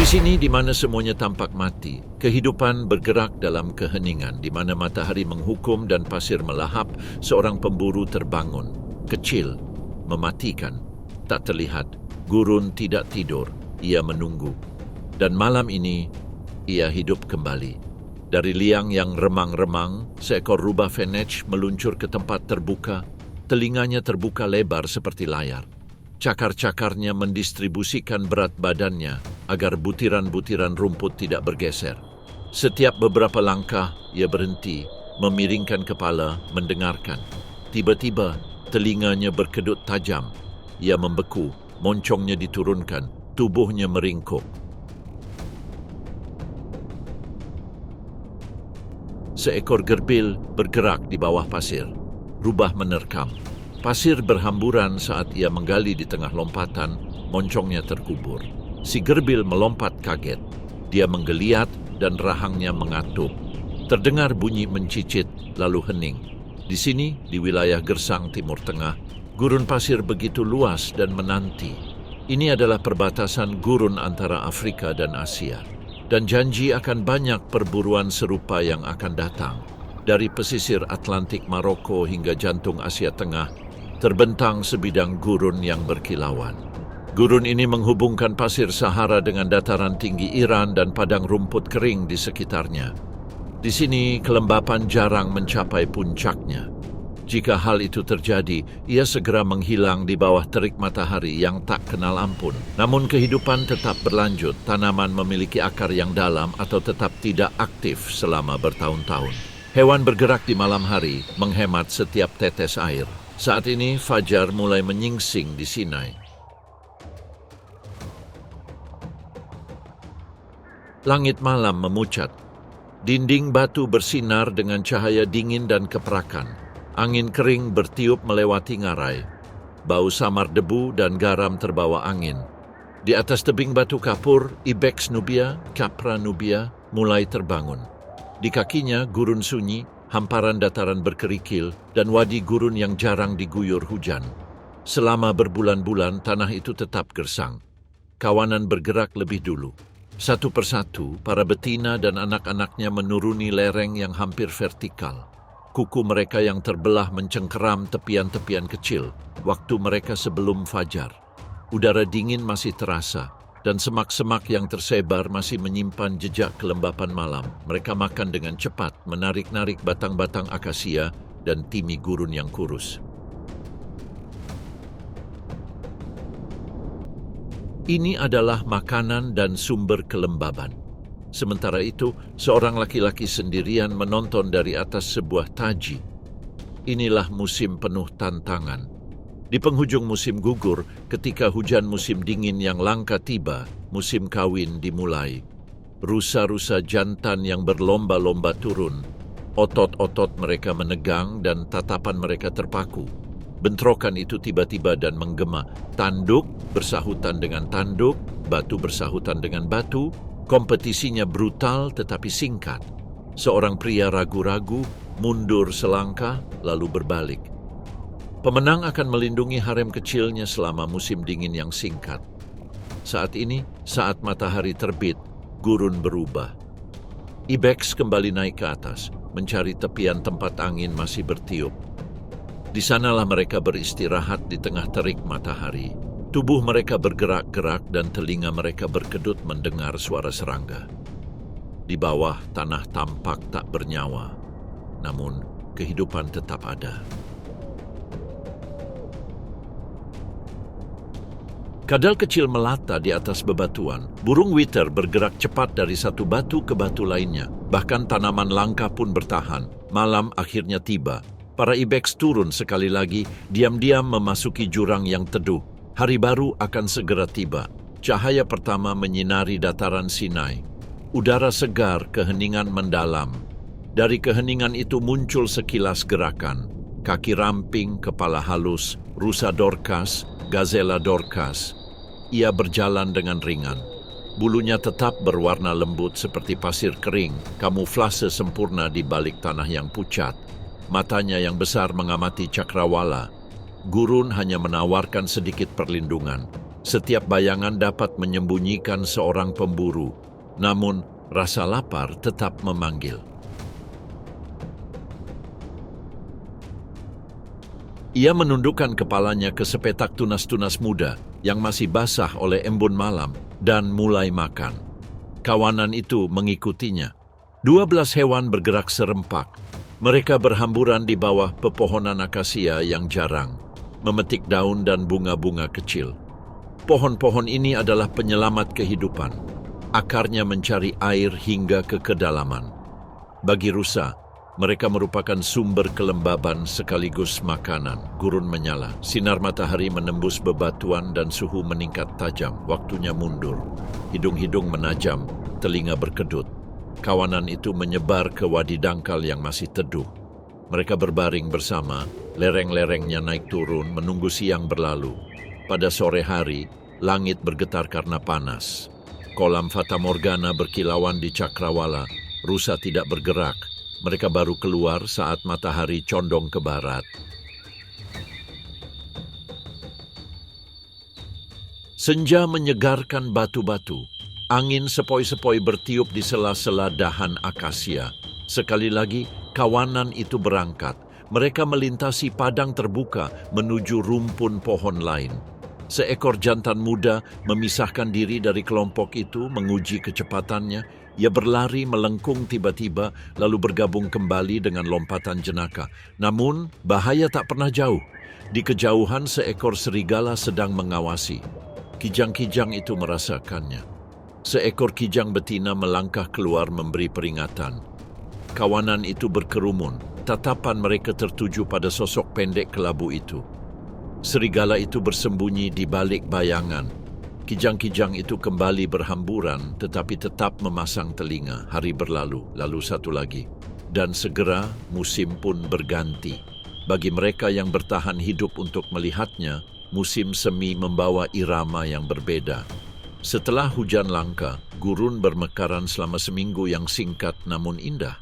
sini, di mana semuanya tampak mati, kehidupan bergerak dalam keheningan, di mana matahari menghukum dan pasir melahap, seorang pemburu terbangun, kecil, mematikan, tak terlihat. Gurun tidak tidur, ia menunggu. Dan malam ini, ia hidup kembali. Dari liang yang remang-remang, seekor rubah fenech meluncur ke tempat terbuka, telinganya terbuka lebar seperti layar. Cakar-cakarnya mendistribusikan berat badannya agar butiran-butiran rumput tidak bergeser. Setiap beberapa langkah, ia berhenti, memiringkan kepala, mendengarkan. Tiba-tiba, telinganya berkedut tajam. Ia membeku, moncongnya diturunkan, tubuhnya meringkuk. Seekor gerbil bergerak di bawah pasir. Rubah menerkam. Pasir berhamburan saat ia menggali di tengah lompatan, moncongnya terkubur. Si gerbil melompat kaget. Dia menggeliat dan rahangnya mengatup. Terdengar bunyi mencicit, lalu hening. Di sini, di wilayah Gersang Timur Tengah, gurun pasir begitu luas dan menanti. Ini adalah perbatasan gurun antara Afrika dan Asia. Dan janji akan banyak perburuan serupa yang akan datang. Dari pesisir Atlantik Maroko hingga jantung Asia Tengah, terbentang sebidang gurun yang berkilauan. Gurun ini menghubungkan pasir Sahara dengan dataran tinggi Iran dan padang rumput kering di sekitarnya. Di sini, kelembapan jarang mencapai puncaknya. Jika hal itu terjadi, ia segera menghilang di bawah terik matahari yang tak kenal ampun. Namun kehidupan tetap berlanjut, tanaman memiliki akar yang dalam atau tetap tidak aktif selama bertahun-tahun. Hewan bergerak di malam hari, menghemat setiap tetes air. Saat ini, fajar mulai menyingsing di Sinai. Langit malam memucat. Dinding batu bersinar dengan cahaya dingin dan keperakan. Angin kering bertiup melewati ngarai. Bau samar debu dan garam terbawa angin. Di atas tebing batu kapur, Ibex nubia, Capra nubia mulai terbangun. Di kakinya gurun sunyi, hamparan dataran berkerikil, dan wadi gurun yang jarang diguyur hujan. Selama berbulan-bulan, tanah itu tetap gersang. Kawanan bergerak lebih dulu. Satu persatu, para betina dan anak-anaknya menuruni lereng yang hampir vertikal. Kuku mereka yang terbelah mencengkeram tepian-tepian kecil, waktu mereka sebelum fajar. Udara dingin masih terasa, dan semak-semak yang tersebar masih menyimpan jejak kelembapan malam. Mereka makan dengan cepat, menarik-narik batang-batang akasia dan timi gurun yang kurus. Ini adalah makanan dan sumber kelembaban. Sementara itu, seorang laki-laki sendirian menonton dari atas sebuah taji. Inilah musim penuh tantangan. Di penghujung musim gugur, ketika hujan musim dingin yang langka tiba, musim kawin dimulai. Rusa-rusa jantan yang berlomba-lomba turun. Otot-otot mereka menegang dan tatapan mereka terpaku. Bentrokan itu tiba-tiba dan menggema. Tanduk bersahutan dengan tanduk, batu bersahutan dengan batu. Kompetisinya brutal tetapi singkat. Seorang pria ragu-ragu, mundur selangkah, lalu berbalik. Pemenang akan melindungi harem kecilnya selama musim dingin yang singkat. Saat ini, saat matahari terbit, gurun berubah. Ibex kembali naik ke atas, mencari tepian tempat angin masih bertiup. Di sanalah mereka beristirahat di tengah terik matahari. Tubuh mereka bergerak-gerak dan telinga mereka berkedut mendengar suara serangga. Di bawah, tanah tampak tak bernyawa. Namun, kehidupan tetap ada. Kadal kecil melata di atas bebatuan. Burung witer bergerak cepat dari satu batu ke batu lainnya. Bahkan tanaman langka pun bertahan. Malam akhirnya tiba. Para ibex turun sekali lagi, diam-diam memasuki jurang yang teduh. Hari baru akan segera tiba. Cahaya pertama menyinari dataran Sinai. Udara segar, keheningan mendalam. Dari keheningan itu muncul sekilas gerakan. Kaki ramping, kepala halus, rusa Dorcas, Gazela Dorcas. Ia berjalan dengan ringan. Bulunya tetap berwarna lembut seperti pasir kering, kamuflase sempurna di balik tanah yang pucat. Matanya yang besar mengamati cakrawala. Gurun hanya menawarkan sedikit perlindungan. Setiap bayangan dapat menyembunyikan seorang pemburu, namun rasa lapar tetap memanggil. Ia menundukkan kepalanya ke sepetak tunas-tunas muda yang masih basah oleh embun malam dan mulai makan. Kawanan itu mengikutinya. 12 hewan bergerak serempak. Mereka berhamburan di bawah pepohonan akasia yang jarang, memetik daun dan bunga-bunga kecil. Pohon-pohon ini adalah penyelamat kehidupan. Akarnya mencari air hingga ke kedalaman. Bagi rusa, mereka merupakan sumber kelembaban sekaligus makanan. Gurun menyala, sinar matahari menembus bebatuan dan suhu meningkat tajam. Waktunya mundur. Hidung-hidung menajam, telinga berkedut. Kawanan itu menyebar ke wadi dangkal yang masih teduh. Mereka berbaring bersama, lereng-lerengnya naik turun menunggu siang berlalu. Pada sore hari, langit bergetar karena panas. Kolam Fata Morgana berkilauan di cakrawala. Rusa tidak bergerak. Mereka baru keluar saat matahari condong ke barat. Senja menyegarkan batu-batu. Angin sepoi-sepoi bertiup di sela-sela dahan akasia. Sekali lagi, kawanan itu berangkat. Mereka melintasi padang terbuka menuju rumpun pohon lain. Seekor jantan muda memisahkan diri dari kelompok itu, menguji kecepatannya. Ia berlari melengkung tiba-tiba, lalu bergabung kembali dengan lompatan jenaka. Namun, bahaya tak pernah jauh. Di kejauhan, seekor serigala sedang mengawasi. Kijang-kijang itu merasakannya. Seekor kijang betina melangkah keluar memberi peringatan. Kawanan itu berkerumun. Tatapan mereka tertuju pada sosok pendek kelabu itu. Serigala itu bersembunyi di balik bayangan. Kijang-kijang itu kembali berhamburan tetapi tetap memasang telinga. Hari berlalu, lalu satu lagi. Dan segera musim pun berganti. Bagi mereka yang bertahan hidup untuk melihatnya, musim semi membawa irama yang berbeda. Setelah hujan langka, gurun bermekaran selama seminggu yang singkat namun indah.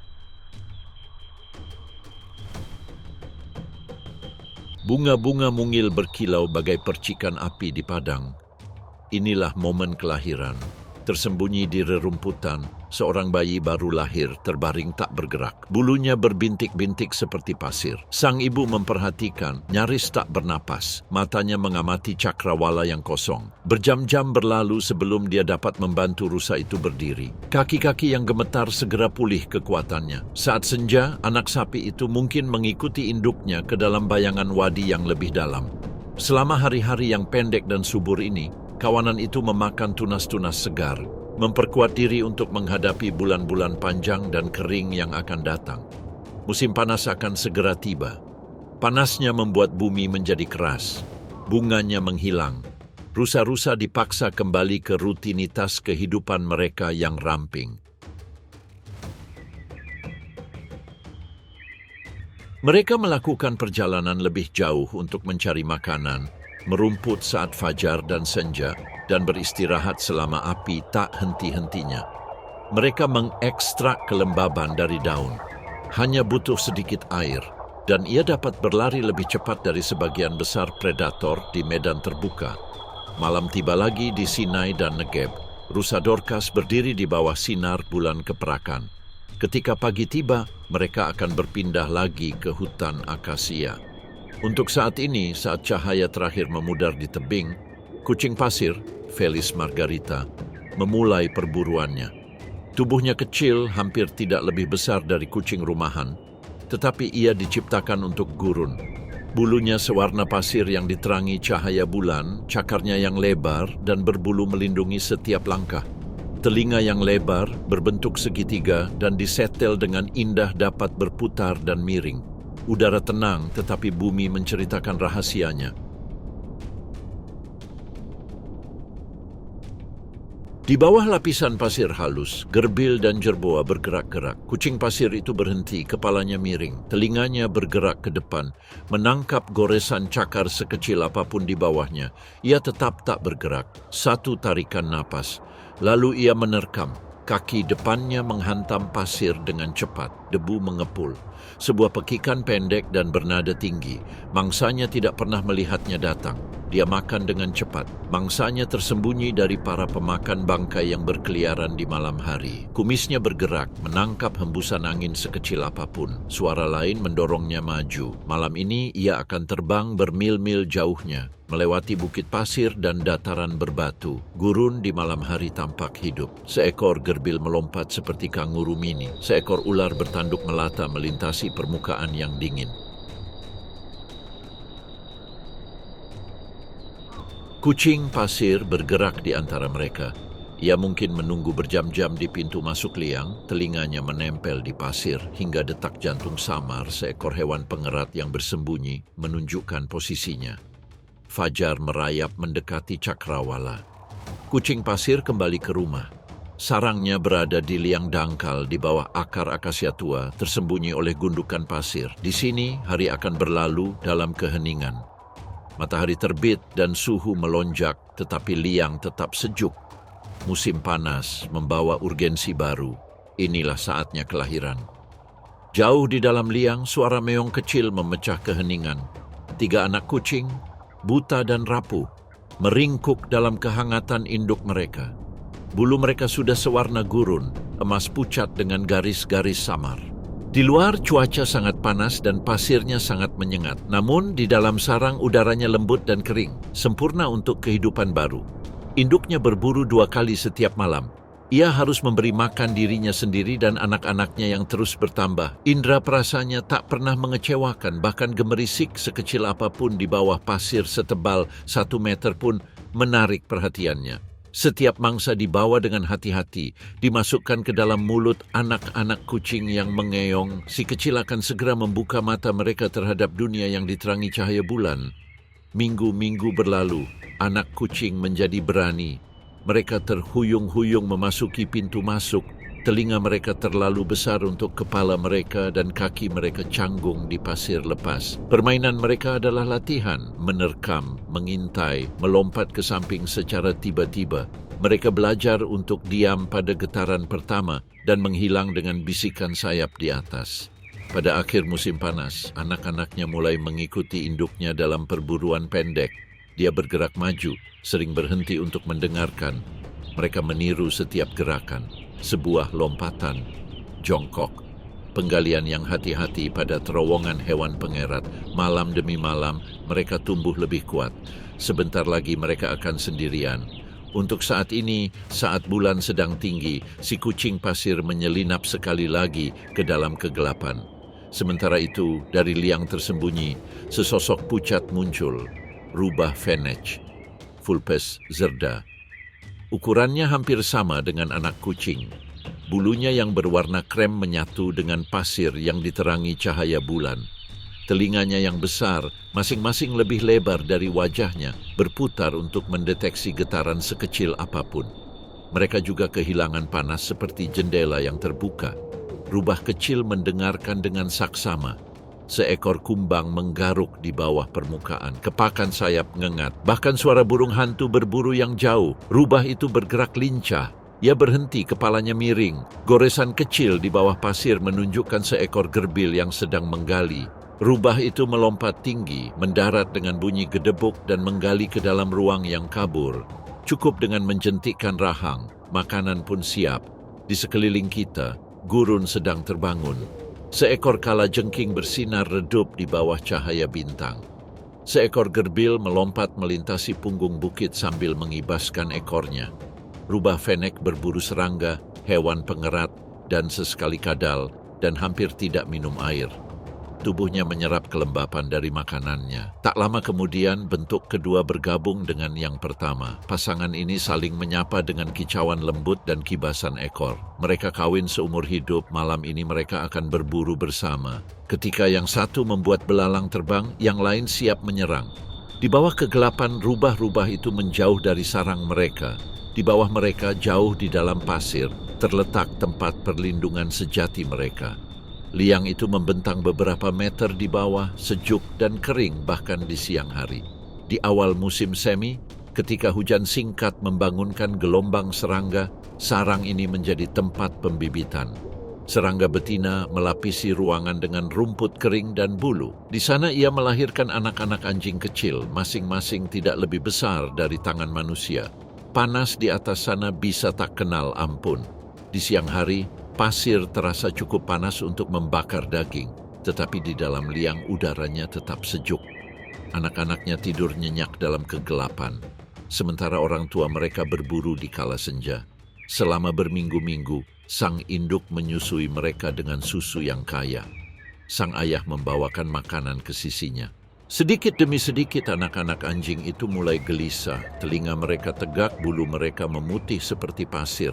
Bunga-bunga mungil berkilau bagai percikan api di padang. Inilah momen kelahiran. Tersembunyi di rerumputan, seorang bayi baru lahir terbaring tak bergerak. Bulunya berbintik-bintik seperti pasir. Sang ibu memperhatikan, nyaris tak bernapas. Matanya mengamati cakrawala yang kosong. Berjam-jam berlalu sebelum dia dapat membantu rusa itu berdiri. Kaki-kaki yang gemetar segera pulih kekuatannya. Saat senja, anak sapi itu mungkin mengikuti induknya ke dalam bayangan wadi yang lebih dalam. Selama hari-hari yang pendek dan subur ini, kawanan itu memakan tunas-tunas segar, memperkuat diri untuk menghadapi bulan-bulan panjang dan kering yang akan datang. Musim panas akan segera tiba. Panasnya membuat bumi menjadi keras, bunganya menghilang. Rusa-rusa dipaksa kembali ke rutinitas kehidupan mereka yang ramping. Mereka melakukan perjalanan lebih jauh untuk mencari makanan, merumput saat fajar dan senja, dan beristirahat selama api tak henti-hentinya. Mereka mengekstrak kelembaban dari daun. Hanya butuh sedikit air, dan ia dapat berlari lebih cepat dari sebagian besar predator di medan terbuka. Malam tiba lagi di Sinai dan Negeb. Rusa Dorcas berdiri di bawah sinar bulan keperakan. Ketika pagi tiba, mereka akan berpindah lagi ke hutan akasia. Untuk saat ini, saat cahaya terakhir memudar di tebing, kucing pasir, Felis margarita, memulai perburuannya. Tubuhnya kecil, hampir tidak lebih besar dari kucing rumahan, tetapi ia diciptakan untuk gurun. Bulunya sewarna pasir yang diterangi cahaya bulan, cakarnya yang lebar dan berbulu melindungi setiap langkah. Telinga yang lebar, berbentuk segitiga dan disetel dengan indah dapat berputar dan miring. Udara tenang, tetapi bumi menceritakan rahasianya. Di bawah lapisan pasir halus, gerbil dan jerboa bergerak-gerak. Kucing pasir itu berhenti, kepalanya miring, telinganya bergerak ke depan, menangkap goresan cakar sekecil apapun di bawahnya. Ia tetap tak bergerak. Satu tarikan napas, lalu ia menerkam. Kaki depannya menghantam pasir dengan cepat, debu mengepul. Sebuah pekikan pendek dan bernada tinggi. Mangsanya tidak pernah melihatnya datang. dia makan dengan cepat. Mangsanya tersembunyi dari para pemakan bangkai yang berkeliaran di malam hari. Kumisnya bergerak, menangkap hembusan angin sekecil apapun. Suara lain mendorongnya maju. Malam ini ia akan terbang bermil-mil jauhnya, melewati bukit pasir dan dataran berbatu. Gurun di malam hari tampak hidup. Seekor gerbil melompat seperti kanguru mini. Seekor ular bertanduk melata melintasi permukaan yang dingin. Kucing pasir bergerak di antara mereka. Ia mungkin menunggu berjam-jam di pintu masuk liang, telinganya menempel di pasir hingga detak jantung samar seekor hewan pengerat yang bersembunyi menunjukkan posisinya. Fajar merayap mendekati cakrawala. Kucing pasir kembali ke rumah. Sarangnya berada di liang dangkal di bawah akar akasia tua, tersembunyi oleh gundukan pasir. Di sini, hari akan berlalu dalam keheningan. Matahari terbit dan suhu melonjak, tetapi liang tetap sejuk. Musim panas membawa urgensi baru. Inilah saatnya kelahiran. Jauh di dalam liang, suara meong kecil memecah keheningan. 3 anak kucing, buta dan rapuh, meringkuk dalam kehangatan induk mereka. Bulu mereka sudah sewarna gurun, emas pucat dengan garis-garis samar. Di luar cuaca sangat panas dan pasirnya sangat menyengat. Namun di dalam sarang udaranya lembut dan kering, sempurna untuk kehidupan baru. Induknya berburu 2 kali setiap malam. Ia harus memberi makan dirinya sendiri dan anak-anaknya yang terus bertambah. Indra perasanya tak pernah mengecewakan, bahkan gemerisik sekecil apapun di bawah pasir setebal 1 meter pun menarik perhatiannya. Setiap mangsa dibawa dengan hati-hati, dimasukkan ke dalam mulut anak-anak kucing yang mengeong. Si kecil akan segera membuka mata mereka terhadap dunia yang diterangi cahaya bulan. Minggu-minggu berlalu, anak kucing menjadi berani. Mereka terhuyung-huyung memasuki pintu masuk. Telinga mereka terlalu besar untuk kepala mereka dan kaki mereka canggung di pasir lepas. Permainan mereka adalah latihan, menerkam, mengintai, melompat ke samping secara tiba-tiba. Mereka belajar untuk diam pada getaran pertama dan menghilang dengan bisikan sayap di atas. Pada akhir musim panas, anak-anaknya mulai mengikuti induknya dalam perburuan pendek. Dia bergerak maju, sering berhenti untuk mendengarkan. Mereka meniru setiap gerakan. Sebuah lompatan, jongkok, penggalian yang hati-hati pada terowongan hewan pengerat. Malam demi malam, mereka tumbuh lebih kuat. Sebentar lagi mereka akan sendirian. Untuk saat ini, saat bulan sedang tinggi, si kucing pasir menyelinap sekali lagi ke dalam kegelapan. Sementara itu, dari liang tersembunyi, sesosok pucat muncul, rubah fenech, Vulpes zerda. Ukurannya hampir sama dengan anak kucing. Bulunya yang berwarna krem menyatu dengan pasir yang diterangi cahaya bulan. Telinganya yang besar, masing-masing lebih lebar dari wajahnya, berputar untuk mendeteksi getaran sekecil apapun. Mereka juga kehilangan panas seperti jendela yang terbuka. Rubah kecil mendengarkan dengan saksama. Seekor kumbang menggaruk di bawah permukaan. Kepakan sayap ngengat. Bahkan suara burung hantu berburu yang jauh. Rubah itu bergerak lincah. Ia berhenti, kepalanya miring. Goresan kecil di bawah pasir menunjukkan seekor gerbil yang sedang menggali. Rubah itu melompat tinggi, mendarat dengan bunyi gedebuk dan menggali ke dalam ruang yang kabur. Cukup dengan menjentikkan rahang, makanan pun siap. Di sekeliling kita, gurun sedang terbangun. Seekor kalajengking bersinar redup di bawah cahaya bintang. Seekor gerbil melompat melintasi punggung bukit sambil mengibaskan ekornya. Rubah fenech berburu serangga, hewan pengerat, dan sesekali kadal, dan hampir tidak minum air. Tubuhnya menyerap kelembapan dari makanannya. Tak lama kemudian, bentuk kedua bergabung dengan yang pertama. Pasangan ini saling menyapa dengan kicauan lembut dan kibasan ekor. Mereka kawin seumur hidup, malam ini mereka akan berburu bersama. Ketika yang satu membuat belalang terbang, yang lain siap menyerang. Di bawah kegelapan, rubah-rubah itu menjauh dari sarang mereka. Di bawah mereka, jauh di dalam pasir, terletak tempat perlindungan sejati mereka. Liang itu membentang beberapa meter di bawah, sejuk dan kering bahkan di siang hari. Di awal musim semi, ketika hujan singkat membangunkan gelombang serangga, sarang ini menjadi tempat pembibitan. Serangga betina melapisi ruangan dengan rumput kering dan bulu. Di sana ia melahirkan anak-anak anjing kecil, masing-masing tidak lebih besar dari tangan manusia. Panas di atas sana bisa tak kenal ampun. Di siang hari, pasir terasa cukup panas untuk membakar daging, tetapi di dalam liang udaranya tetap sejuk. Anak-anaknya tidur nyenyak dalam kegelapan, sementara orang tua mereka berburu di kala senja. Selama berminggu-minggu, sang induk menyusui mereka dengan susu yang kaya. Sang ayah membawakan makanan ke sisinya. Sedikit demi sedikit anak-anak anjing itu mulai gelisah. Telinga mereka tegak, bulu mereka memutih seperti pasir.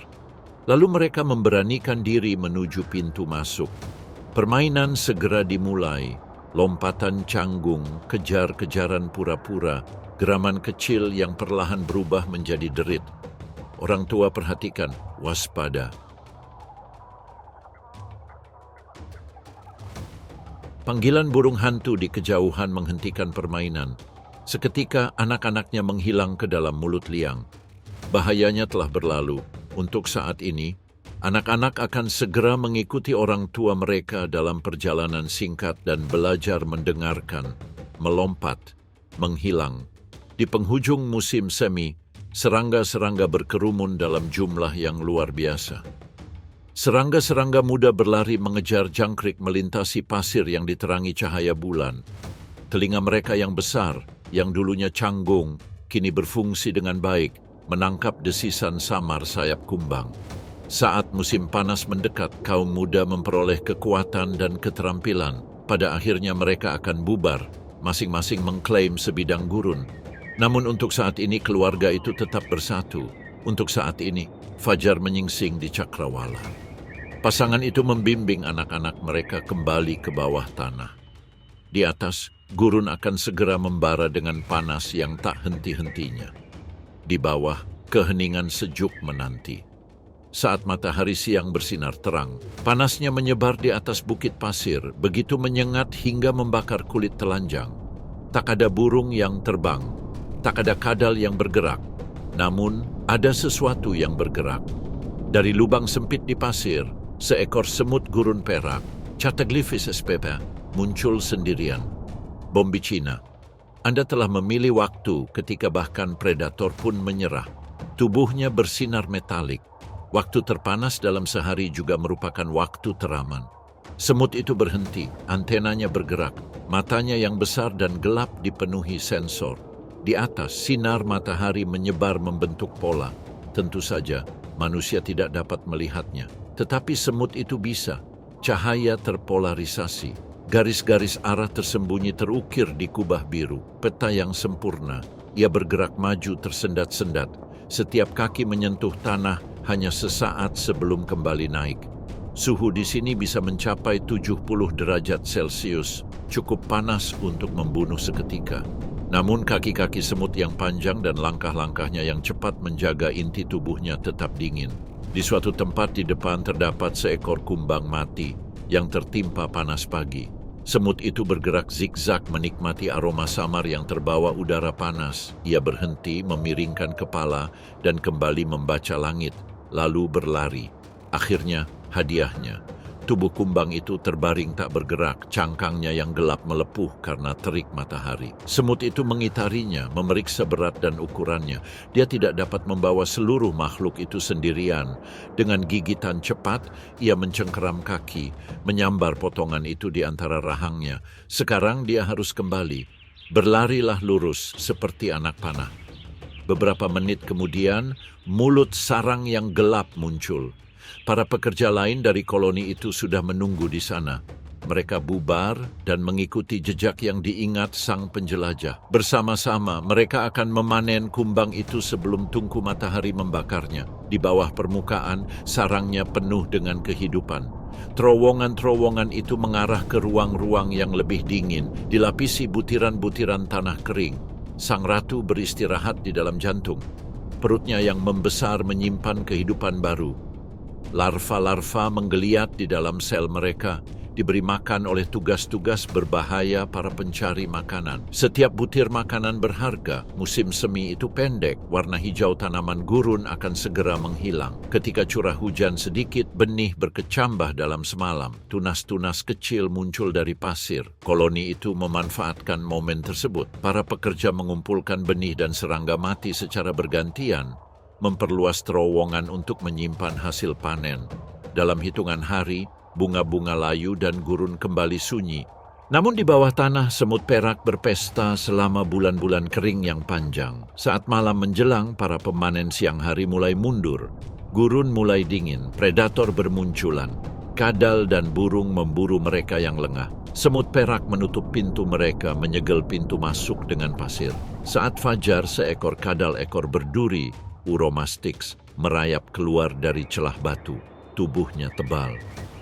Lalu mereka memberanikan diri menuju pintu masuk. Permainan segera dimulai. Lompatan canggung, kejar-kejaran pura-pura, geraman kecil yang perlahan berubah menjadi derit. Orang tua perhatikan, waspada. Panggilan burung hantu di kejauhan menghentikan permainan. Seketika anak-anaknya menghilang ke dalam mulut liang. Bahayanya telah berlalu. Untuk saat ini, anak-anak akan segera mengikuti orang tua mereka dalam perjalanan singkat dan belajar mendengarkan, melompat, menghilang. Di penghujung musim semi, serangga-serangga berkerumun dalam jumlah yang luar biasa. Serangga-serangga muda berlari mengejar jangkrik melintasi pasir yang diterangi cahaya bulan. Telinga mereka yang besar, yang dulunya canggung, kini berfungsi dengan baik, menangkap desisan samar sayap kumbang. Saat musim panas mendekat, kaum muda memperoleh kekuatan dan keterampilan. Pada akhirnya mereka akan bubar, masing-masing mengklaim sebidang gurun. Namun untuk saat ini keluarga itu tetap bersatu. Untuk saat ini, fajar menyingsing di cakrawala. Pasangan itu membimbing anak-anak mereka kembali ke bawah tanah. Di atas, gurun akan segera membara dengan panas yang tak henti-hentinya. Di bawah, keheningan sejuk menanti. Saat matahari siang bersinar terang, panasnya menyebar di atas bukit pasir, begitu menyengat hingga membakar kulit telanjang. Tak ada burung yang terbang, tak ada kadal yang bergerak, namun ada sesuatu yang bergerak. Dari lubang sempit di pasir, seekor semut gurun perak, Cataglyphis spp, muncul sendirian. Bombicina, Anda telah memilih waktu ketika bahkan predator pun menyerah. Tubuhnya bersinar metalik. Waktu terpanas dalam sehari juga merupakan waktu teraman. Semut itu berhenti, antenanya bergerak, matanya yang besar dan gelap dipenuhi sensor. Di atas, sinar matahari menyebar membentuk pola. Tentu saja, manusia tidak dapat melihatnya. Tetapi semut itu bisa. Cahaya terpolarisasi. Garis-garis arah tersembunyi terukir di kubah biru. Peta yang sempurna. Ia bergerak maju tersendat-sendat. Setiap kaki menyentuh tanah hanya sesaat sebelum kembali naik. Suhu di sini bisa mencapai 70 derajat Celcius. Cukup panas untuk membunuh seketika. Namun kaki-kaki semut yang panjang dan langkah-langkahnya yang cepat menjaga inti tubuhnya tetap dingin. Di suatu tempat di depan terdapat seekor kumbang mati yang tertimpa panas pagi. Semut itu bergerak zigzag menikmati aroma samar yang terbawa udara panas. Ia berhenti, memiringkan kepala, dan kembali membaca langit, lalu berlari. Akhirnya, hadiahnya. Tubuh kumbang itu terbaring tak bergerak, cangkangnya yang gelap melepuh karena terik matahari. Semut itu mengitarinya, memeriksa berat dan ukurannya. Dia tidak dapat membawa seluruh makhluk itu sendirian. Dengan gigitan cepat, ia mencengkeram kaki, menyambar potongan itu di antara rahangnya. Sekarang dia harus kembali. Berlarilah lurus seperti anak panah. Beberapa menit kemudian, mulut sarang yang gelap muncul. Para pekerja lain dari koloni itu sudah menunggu di sana. Mereka bubar dan mengikuti jejak yang diingat sang penjelajah. Bersama-sama mereka akan memanen kumbang itu sebelum tungku matahari membakarnya. Di bawah permukaan, sarangnya penuh dengan kehidupan. Terowongan-terowongan itu mengarah ke ruang-ruang yang lebih dingin, dilapisi butiran-butiran tanah kering. Sang ratu beristirahat di dalam jantung. Perutnya yang membesar menyimpan kehidupan baru. Larva-larva menggeliat di dalam sel mereka, diberi makan oleh tugas-tugas berbahaya para pencari makanan. Setiap butir makanan berharga. Musim semi itu pendek, warna hijau tanaman gurun akan segera menghilang. Ketika curah hujan sedikit, benih berkecambah dalam semalam. Tunas-tunas kecil muncul dari pasir. Koloni itu memanfaatkan momen tersebut. Para pekerja mengumpulkan benih dan serangga mati secara bergantian, memperluas terowongan untuk menyimpan hasil panen. Dalam hitungan hari, bunga-bunga layu dan gurun kembali sunyi. Namun di bawah tanah, semut perak berpesta selama bulan-bulan kering yang panjang. Saat malam menjelang, para pemanen siang hari mulai mundur. Gurun mulai dingin, predator bermunculan. Kadal dan burung memburu mereka yang lengah. Semut perak menutup pintu mereka, menyegel pintu masuk dengan pasir. Saat fajar, seekor kadal ekor berduri, Uromastix, merayap keluar dari celah batu. Tubuhnya tebal.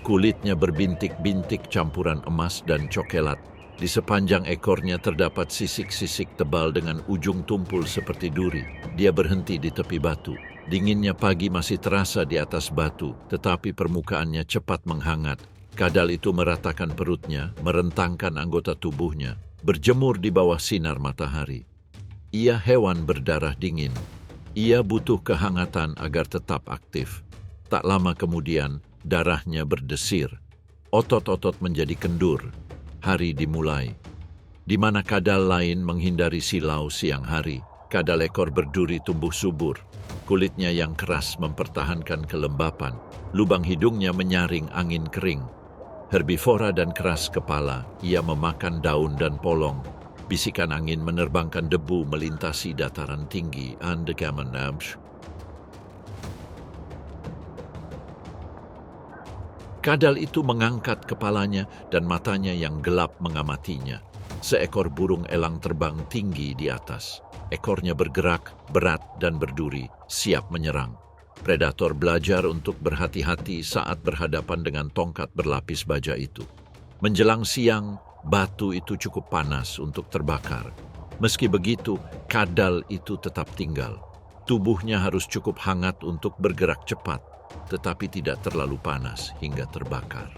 Kulitnya berbintik-bintik campuran emas dan cokelat. Di sepanjang ekornya terdapat sisik-sisik tebal dengan ujung tumpul seperti duri. Dia berhenti di tepi batu. Dinginnya pagi masih terasa di atas batu, tetapi permukaannya cepat menghangat. Kadal itu meratakan perutnya, merentangkan anggota tubuhnya, berjemur di bawah sinar matahari. Ia hewan berdarah dingin. Ia butuh kehangatan agar tetap aktif. Tak lama kemudian, darahnya berdesir. Otot-otot menjadi kendur. Hari dimulai. Di mana kadal lain menghindari silau siang hari, kadal ekor berduri tumbuh subur. Kulitnya yang keras mempertahankan kelembapan. Lubang hidungnya menyaring angin kering. Herbivora dan keras kepala, ia memakan daun dan polong. Bisikan angin menerbangkan debu melintasi dataran tinggi. Kadal itu mengangkat kepalanya dan matanya yang gelap mengamatinya. Seekor burung elang terbang tinggi di atas. Ekornya bergerak, berat dan berduri, siap menyerang. Predator belajar untuk berhati-hati saat berhadapan dengan tongkat berlapis baja itu. Menjelang siang, batu itu cukup panas untuk terbakar. Meski begitu, kadal itu tetap tinggal. Tubuhnya harus cukup hangat untuk bergerak cepat, tetapi tidak terlalu panas hingga terbakar.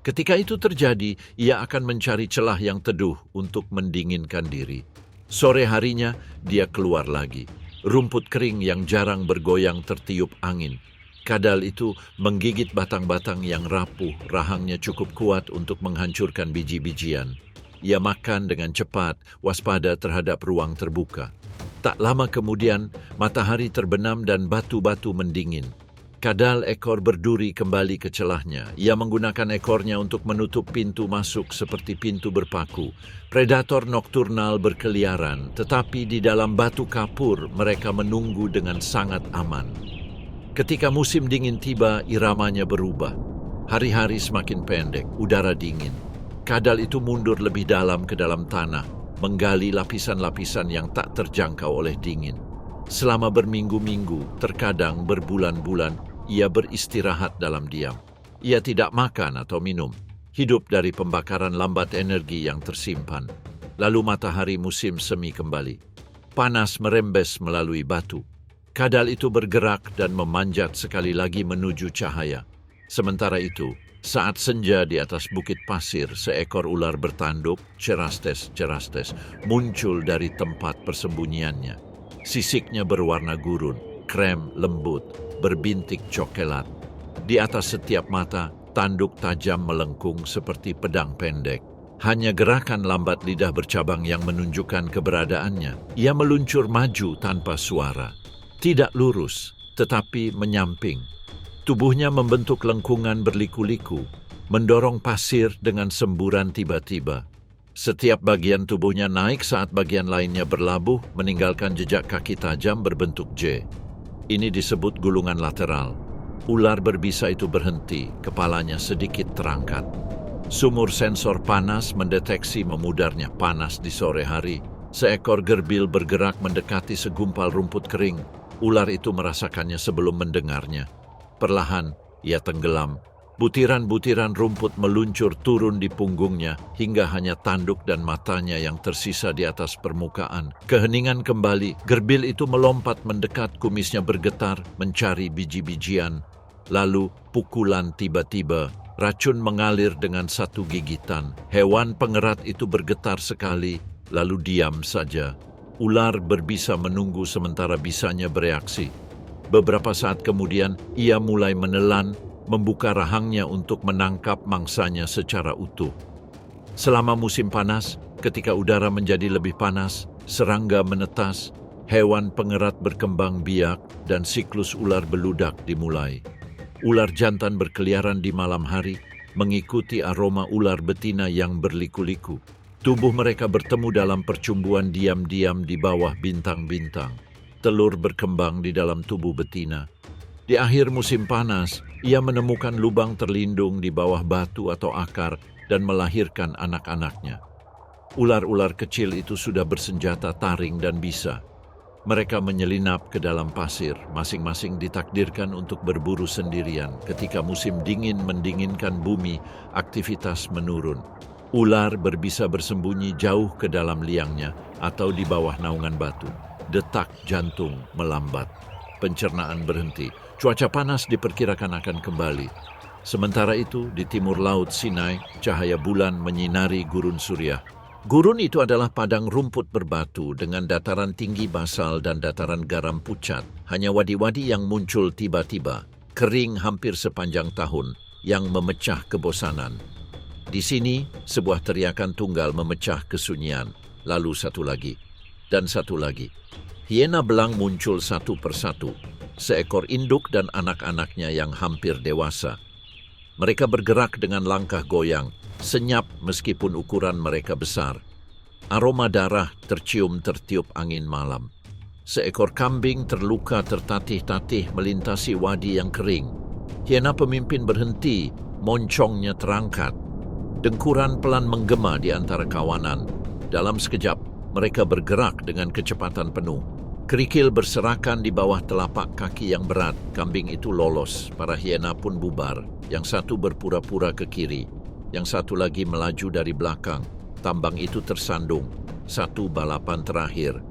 Ketika itu terjadi, ia akan mencari celah yang teduh untuk mendinginkan diri. Sore harinya, dia keluar lagi. Rumput kering yang jarang bergoyang tertiup angin. Kadal itu menggigit batang-batang yang rapuh, rahangnya cukup kuat untuk menghancurkan biji-bijian. Ia makan dengan cepat, waspada terhadap ruang terbuka. Tak lama kemudian, matahari terbenam dan batu-batu mendingin. Kadal ekor berduri kembali ke celahnya. Ia menggunakan ekornya untuk menutup pintu masuk seperti pintu berpaku. Predator nokturnal berkeliaran, tetapi di dalam batu kapur mereka menunggu dengan sangat aman. Ketika musim dingin tiba, iramanya berubah. Hari-hari semakin pendek, udara dingin. Kadal itu mundur lebih dalam ke dalam tanah, menggali lapisan-lapisan yang tak terjangkau oleh dingin. Selama berminggu-minggu, terkadang berbulan-bulan, ia beristirahat dalam diam. Ia tidak makan atau minum, hidup dari pembakaran lambat energi yang tersimpan. Lalu matahari musim semi kembali. Panas merembes melalui batu. Kadal itu bergerak dan memanjat sekali lagi menuju cahaya. Sementara itu, saat senja di atas bukit pasir, seekor ular bertanduk, Cerastes, muncul dari tempat persembunyiannya. Sisiknya berwarna gurun, krem, lembut, berbintik cokelat. Di atas setiap mata, tanduk tajam melengkung seperti pedang pendek. Hanya gerakan lambat lidah bercabang yang menunjukkan keberadaannya. Ia meluncur maju tanpa suara. Tidak lurus, tetapi menyamping. Tubuhnya membentuk lengkungan berliku-liku, mendorong pasir dengan semburan tiba-tiba. Setiap bagian tubuhnya naik saat bagian lainnya berlabuh, meninggalkan jejak kaki tajam berbentuk J. Ini disebut gulungan lateral. Ular berbisa itu berhenti, kepalanya sedikit terangkat. Sumur sensor panas mendeteksi memudarnya panas di sore hari. Seekor gerbil bergerak mendekati segumpal rumput kering. Ular itu merasakannya sebelum mendengarnya. Perlahan, ia tenggelam. Butiran-butiran rumput meluncur turun di punggungnya hingga hanya tanduk dan matanya yang tersisa di atas permukaan. Keheningan kembali, gerbil itu melompat mendekat, kumisnya bergetar, mencari biji-bijian. Lalu pukulan tiba-tiba, Racun mengalir dengan satu gigitan. Hewan pengerat itu bergetar sekali, lalu diam saja. Ular berbisa menunggu sementara bisanya bereaksi. Beberapa saat kemudian, ia mulai menelan, membuka rahangnya untuk menangkap mangsanya secara utuh. Selama musim panas, ketika udara menjadi lebih panas, serangga menetas, hewan pengerat berkembang biak, dan siklus ular beludak dimulai. Ular jantan berkeliaran di malam hari, mengikuti aroma ular betina yang berliku-liku. Tubuh mereka bertemu dalam percumbuan diam-diam di bawah bintang-bintang. Telur berkembang di dalam tubuh betina. Di akhir musim panas, ia menemukan lubang terlindung di bawah batu atau akar dan melahirkan anak-anaknya. Ular-ular kecil itu sudah bersenjata taring dan bisa. Mereka menyelinap ke dalam pasir, masing-masing ditakdirkan untuk berburu sendirian. Ketika musim dingin mendinginkan bumi, aktivitas menurun. Ular berbisa bersembunyi jauh ke dalam liangnya atau di bawah naungan batu. Detak jantung melambat. Pencernaan berhenti. Cuaca panas diperkirakan akan kembali. Sementara itu, di timur laut Sinai, cahaya bulan menyinari gurun Suriah. Gurun itu adalah padang rumput berbatu dengan dataran tinggi basal dan dataran garam pucat. Hanya wadi-wadi yang muncul tiba-tiba, kering hampir sepanjang tahun, yang memecah kebosanan. Di sini, sebuah teriakan tunggal memecah kesunyian, lalu satu lagi, dan satu lagi. Hiena belang muncul satu persatu, seekor induk dan anak-anaknya yang hampir dewasa. Mereka bergerak dengan langkah goyang, senyap meskipun ukuran mereka besar. Aroma darah tertiup angin malam. Seekor kambing terluka tertatih-tatih melintasi wadi yang kering. Hiena pemimpin berhenti, moncongnya terangkat. Dengkuran pelan menggema di antara kawanan. Dalam sekejap, mereka bergerak dengan kecepatan penuh. Kerikil berserakan di bawah telapak kaki yang berat. Kambing itu lolos, para hiena pun bubar. Yang satu berpura-pura ke kiri, yang satu lagi melaju dari belakang. Tambang itu tersandung. Satu balapan terakhir.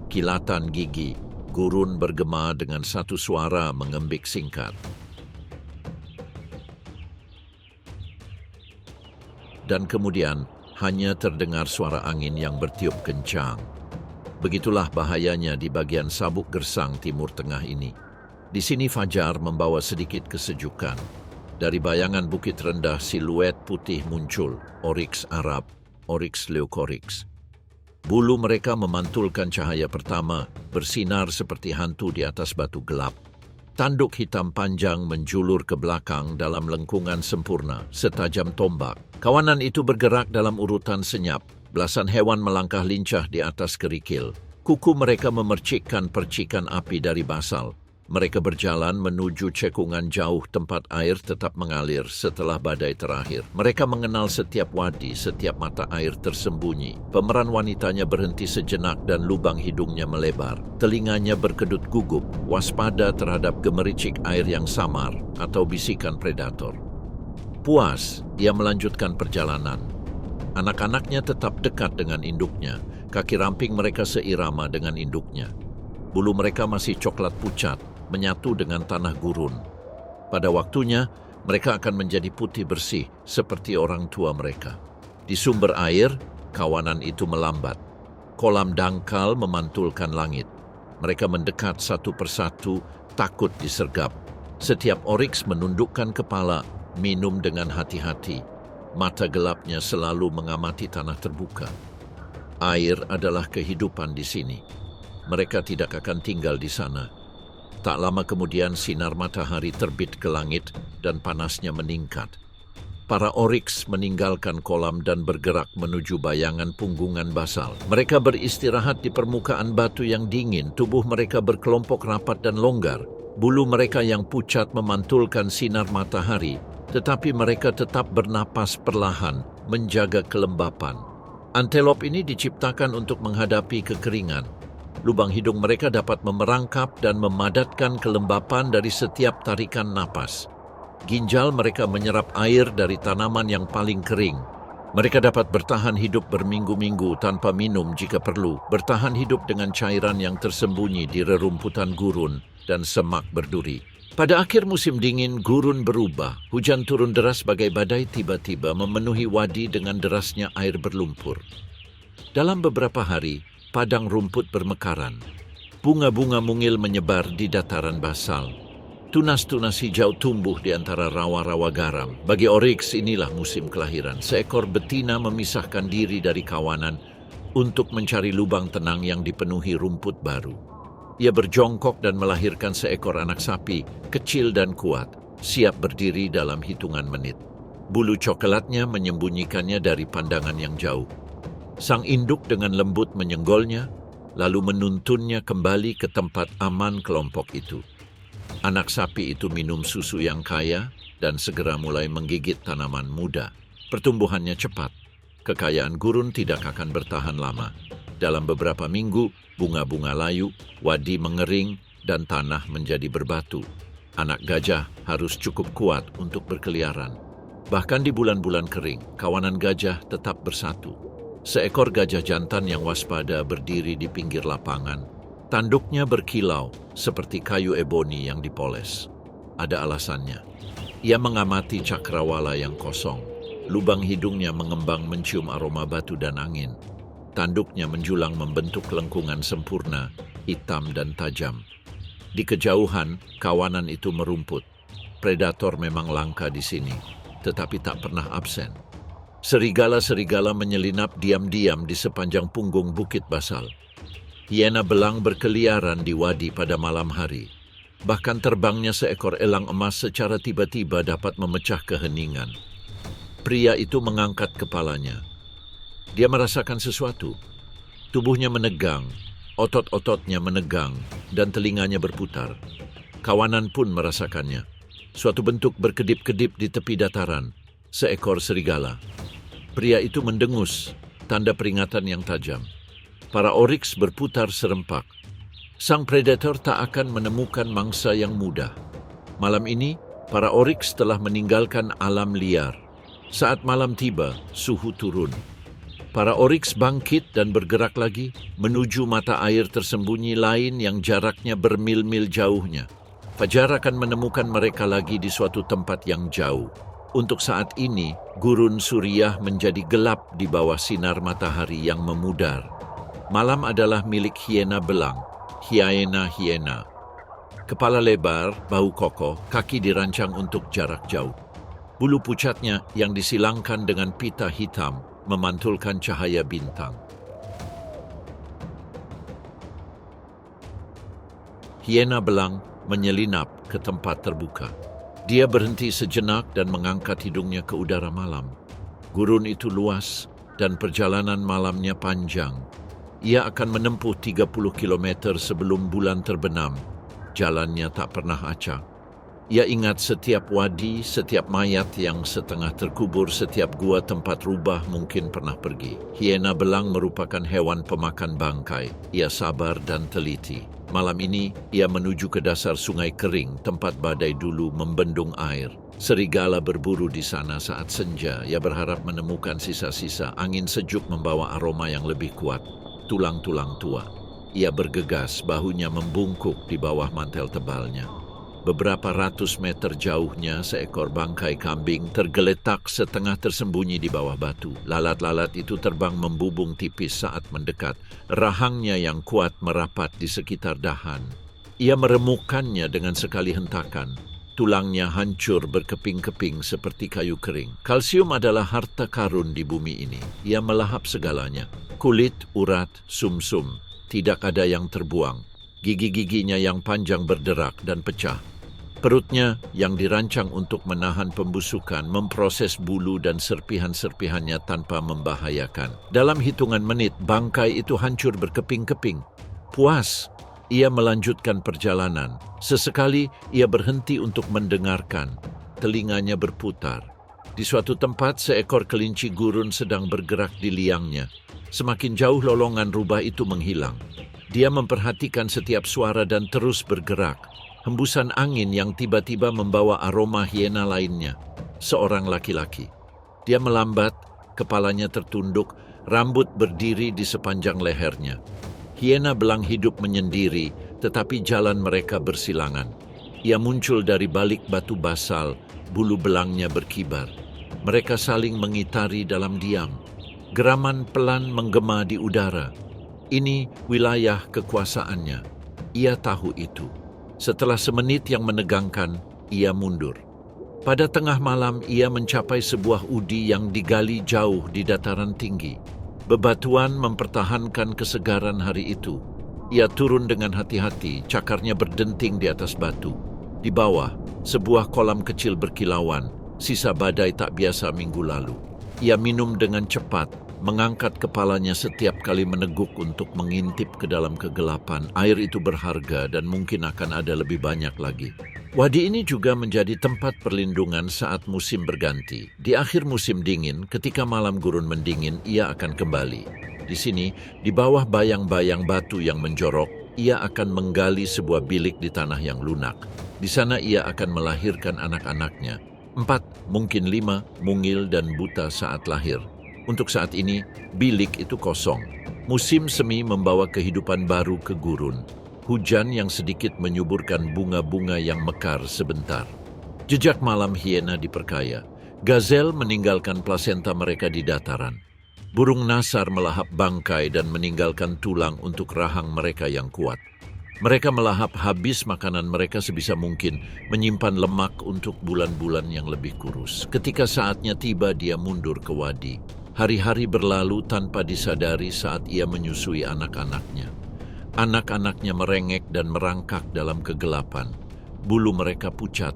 Kilatan gigi. Gurun bergema dengan satu suara mengembik singkat. Dan kemudian hanya terdengar suara angin yang bertiup kencang. Begitulah bahayanya di bagian sabuk gersang Timur Tengah ini. Di sini fajar membawa sedikit kesejukan. Dari bayangan bukit rendah siluet putih muncul, Oryx Arab, Oryx leucoryx. Bulu mereka memantulkan cahaya pertama, bersinar seperti hantu di atas batu gelap. Tanduk hitam panjang menjulur ke belakang dalam lengkungan sempurna, setajam tombak. Kawanan itu bergerak dalam urutan senyap. Belasan hewan melangkah lincah di atas kerikil. Kuku mereka memercikkan percikan api dari basal. Mereka berjalan menuju cekungan jauh tempat air tetap mengalir setelah badai terakhir. Mereka mengenal setiap wadi, setiap mata air tersembunyi. Pemeran wanitanya berhenti sejenak dan lubang hidungnya melebar. Telinganya berkedut gugup, waspada terhadap gemericik air yang samar atau bisikan predator. Puas, ia melanjutkan perjalanan. Anak-anaknya tetap dekat dengan induknya. Kaki ramping mereka seirama dengan induknya. Bulu mereka masih coklat pucat, menyatu dengan tanah gurun. Pada waktunya, mereka akan menjadi putih bersih seperti orang tua mereka. Di sumber air, kawanan itu melambat. Kolam dangkal memantulkan langit. Mereka mendekat satu persatu, takut disergap. Setiap oryx menundukkan kepala, minum dengan hati-hati. Mata gelapnya selalu mengamati tanah terbuka. Air adalah kehidupan di sini. Mereka tidak akan tinggal di sana. Tak lama kemudian sinar matahari terbit ke langit dan panasnya meningkat. Para oryx meninggalkan kolam dan bergerak menuju bayangan punggungan basal. Mereka beristirahat di permukaan batu yang dingin. Tubuh mereka berkelompok rapat dan longgar. Bulu mereka yang pucat memantulkan sinar matahari, tetapi mereka tetap bernapas perlahan, menjaga kelembapan. Antelop ini diciptakan untuk menghadapi kekeringan. Lubang hidung mereka dapat memerangkap dan memadatkan kelembapan dari setiap tarikan napas. Ginjal mereka menyerap air dari tanaman yang paling kering. Mereka dapat bertahan hidup berminggu-minggu tanpa minum jika perlu, bertahan hidup dengan cairan yang tersembunyi di rerumputan gurun dan semak berduri. Pada akhir musim dingin, gurun berubah. Hujan turun deras bagai badai tiba-tiba memenuhi wadi dengan derasnya air berlumpur. Dalam beberapa hari, padang rumput bermekaran. Bunga-bunga mungil menyebar di dataran basal. Tunas-tunas hijau tumbuh di antara rawa-rawa garam. Bagi Oryx inilah musim kelahiran. Seekor betina memisahkan diri dari kawanan untuk mencari lubang tenang yang dipenuhi rumput baru. Ia berjongkok dan melahirkan seekor anak sapi, kecil dan kuat, siap berdiri dalam hitungan menit. Bulu coklatnya menyembunyikannya dari pandangan yang jauh. Sang induk dengan lembut menyenggolnya, lalu menuntunnya kembali ke tempat aman kelompok itu. Anak sapi itu minum susu yang kaya dan segera mulai menggigit tanaman muda. Pertumbuhannya cepat. Kekayaan gurun tidak akan bertahan lama. Dalam beberapa minggu, bunga-bunga layu, wadi mengering, dan tanah menjadi berbatu. Anak gajah harus cukup kuat untuk berkeliaran. Bahkan di bulan-bulan kering, kawanan gajah tetap bersatu. Seekor gajah jantan yang waspada berdiri di pinggir lapangan. Tanduknya berkilau seperti kayu eboni yang dipoles. Ada alasannya. Ia mengamati cakrawala yang kosong. Lubang hidungnya mengembang mencium aroma batu dan angin. Tanduknya menjulang membentuk lengkungan sempurna, hitam dan tajam. Di kejauhan, kawanan itu merumput. Predator memang langka di sini, tetapi tak pernah absen. Serigala-serigala menyelinap diam-diam di sepanjang punggung bukit basal. Hiena belang berkeliaran di wadi pada malam hari. Bahkan terbangnya seekor elang emas secara tiba-tiba dapat memecah keheningan. Pria itu mengangkat kepalanya. Dia merasakan sesuatu. Tubuhnya menegang, otot-ototnya menegang, dan telinganya berputar. Kawanan pun merasakannya. Suatu bentuk berkedip-kedip di tepi dataran. Seekor serigala. Pria itu mendengus, tanda peringatan yang tajam. Para Oryx berputar serempak. Sang predator tak akan menemukan mangsa yang mudah. Malam ini, para Oryx telah meninggalkan alam liar. Saat malam tiba, suhu turun. Para Oryx bangkit dan bergerak lagi menuju mata air tersembunyi lain yang jaraknya bermil-mil jauhnya. Fajar akan menemukan mereka lagi di suatu tempat yang jauh. Untuk saat ini, gurun Suriah menjadi gelap di bawah sinar matahari yang memudar. Malam adalah milik hiena belang, hiena. Kepala lebar, bahu kokoh, kaki dirancang untuk jarak jauh. Bulu pucatnya yang disilangkan dengan pita hitam memantulkan cahaya bintang. Hiena belang menyelinap ke tempat terbuka. Dia berhenti sejenak dan mengangkat hidungnya ke udara malam. Gurun itu luas dan perjalanan malamnya panjang. Ia akan menempuh 30 km sebelum bulan terbenam. Jalannya tak pernah acak. Ia ingat setiap wadi, setiap mayat yang setengah terkubur, setiap gua tempat rubah mungkin pernah pergi. Hiena belang merupakan hewan pemakan bangkai. Ia sabar dan teliti. Malam ini, ia menuju ke dasar sungai kering, tempat badai dulu membendung air. Serigala berburu di sana saat senja. Ia berharap menemukan sisa-sisa angin sejuk membawa aroma yang lebih kuat. Tulang-tulang tua. Ia bergegas, bahunya membungkuk di bawah mantel tebalnya. Beberapa ratus meter jauhnya, seekor bangkai kambing tergeletak setengah tersembunyi di bawah batu. Lalat-lalat itu terbang membubung tipis saat mendekat. Rahangnya yang kuat merapat di sekitar dahan. Ia meremukkannya dengan sekali hentakan. Tulangnya hancur berkeping-keping seperti kayu kering. Kalsium adalah harta karun di bumi ini. Ia melahap segalanya. Kulit, urat, sumsum. Tidak ada yang terbuang. Gigi-giginya yang panjang berderak dan pecah. Perutnya yang dirancang untuk menahan pembusukan memproses bulu dan serpihan-serpihannya tanpa membahayakan. Dalam hitungan menit, bangkai itu hancur berkeping-keping. Puas, ia melanjutkan perjalanan. Sesekali ia berhenti untuk mendengarkan. Telinganya berputar. Di suatu tempat, seekor kelinci gurun sedang bergerak di liangnya. Semakin jauh lolongan rubah itu menghilang. Dia memperhatikan setiap suara dan terus bergerak. Hembusan angin yang tiba-tiba membawa aroma hiena lainnya. Seorang laki-laki. Dia melambat, kepalanya tertunduk, rambut berdiri di sepanjang lehernya. Hiena belang hidup menyendiri, tetapi jalan mereka bersilangan. Ia muncul dari balik batu basal, bulu belangnya berkibar. Mereka saling mengitari dalam diam. Geraman pelan menggema di udara. Ini wilayah kekuasaannya. Ia tahu itu. Setelah semenit yang menegangkan, ia mundur. Pada tengah malam, ia mencapai sebuah udi yang digali jauh di dataran tinggi. Bebatuan mempertahankan kesegaran hari itu. Ia turun dengan hati-hati, cakarnya berdenting di atas batu. Di bawah, sebuah kolam kecil berkilauan, sisa badai tak biasa minggu lalu. Ia minum dengan cepat, mengangkat kepalanya setiap kali meneguk untuk mengintip ke dalam kegelapan. Air itu berharga dan mungkin akan ada lebih banyak lagi. Wadi ini juga menjadi tempat perlindungan saat musim berganti. Di akhir musim dingin, ketika malam gurun mendingin, ia akan kembali. Di sini, di bawah bayang-bayang batu yang menjorok, ia akan menggali sebuah bilik di tanah yang lunak. Di sana ia akan melahirkan anak-anaknya. 4, mungkin 5, mungil dan buta saat lahir. Untuk saat ini, bilik itu kosong. Musim semi membawa kehidupan baru ke gurun. Hujan yang sedikit menyuburkan bunga-bunga yang mekar sebentar. Jejak malam hiena diperkaya. Gazel meninggalkan plasenta mereka di dataran. Burung nasar melahap bangkai dan meninggalkan tulang untuk rahang mereka yang kuat. Mereka melahap habis makanan mereka sebisa mungkin, menyimpan lemak untuk bulan-bulan yang lebih kurus. Ketika saatnya tiba, dia mundur ke wadi. Hari-hari berlalu tanpa disadari saat ia menyusui anak-anaknya. Anak-anaknya merengek dan merangkak dalam kegelapan. Bulu mereka pucat.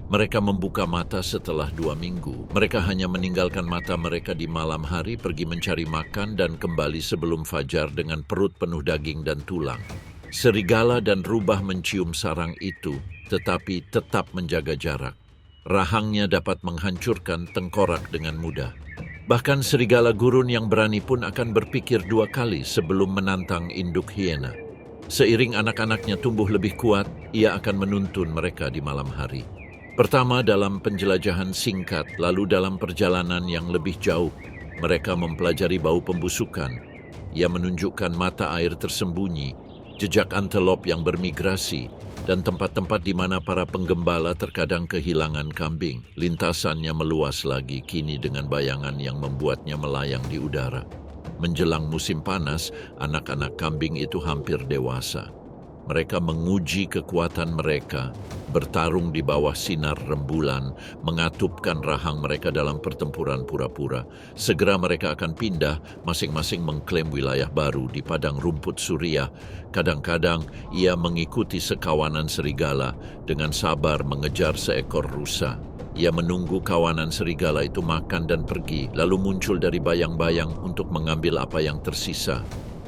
Mereka membuka mata setelah 2 minggu. Mereka hanya meninggalkan mata mereka di malam hari, pergi mencari makan dan kembali sebelum fajar dengan perut penuh daging dan tulang. Serigala dan rubah mencium sarang itu, tetapi tetap menjaga jarak. Rahangnya dapat menghancurkan tengkorak dengan mudah. Bahkan serigala gurun yang berani pun akan berpikir 2 kali sebelum menantang induk hiena. Seiring anak-anaknya tumbuh lebih kuat, ia akan menuntun mereka di malam hari. Pertama dalam penjelajahan singkat, lalu dalam perjalanan yang lebih jauh, mereka mempelajari bau pembusukan. Ia menunjukkan mata air tersembunyi, jejak antelop yang bermigrasi, dan tempat-tempat di mana para penggembala terkadang kehilangan kambing. Lintasannya meluas lagi kini dengan bayangan yang membuatnya melayang di udara. Menjelang musim panas, anak-anak kambing itu hampir dewasa. Mereka menguji kekuatan mereka, bertarung di bawah sinar rembulan, mengatupkan rahang mereka dalam pertempuran pura-pura. Segera mereka akan pindah, masing-masing mengklaim wilayah baru di padang rumput Suriah. Kadang-kadang ia mengikuti sekawanan serigala dengan sabar mengejar seekor rusa. Ia menunggu kawanan serigala itu makan dan pergi, lalu muncul dari bayang-bayang untuk mengambil apa yang tersisa.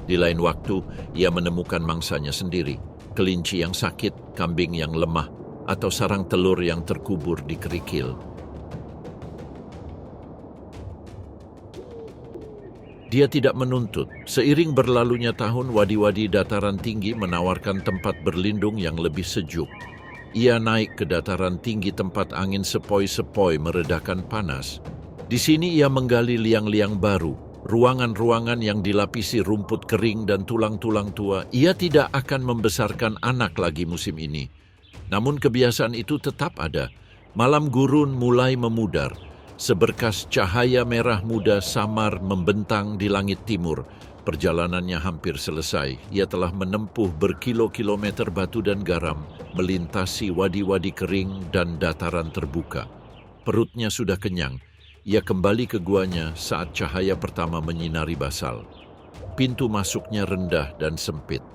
Di lain waktu, ia menemukan mangsanya sendiri, kelinci yang sakit, kambing yang lemah, atau sarang telur yang terkubur di kerikil. Dia tidak menuntut. Seiring berlalunya tahun, wadi-wadi dataran tinggi menawarkan tempat berlindung yang lebih sejuk. Ia naik ke dataran tinggi tempat angin sepoi-sepoi meredakan panas. Di sini ia menggali liang-liang baru, ruangan-ruangan yang dilapisi rumput kering dan tulang-tulang tua. Ia tidak akan membesarkan anak lagi musim ini. Namun kebiasaan itu tetap ada. Malam gurun mulai memudar. Seberkas cahaya merah muda samar membentang di langit timur. Perjalanannya hampir selesai. Ia telah menempuh berkilo-kilometer batu dan garam, melintasi wadi-wadi kering dan dataran terbuka. Perutnya sudah kenyang. Ia kembali ke guanya saat cahaya pertama menyinari basal. Pintu masuknya rendah dan sempit.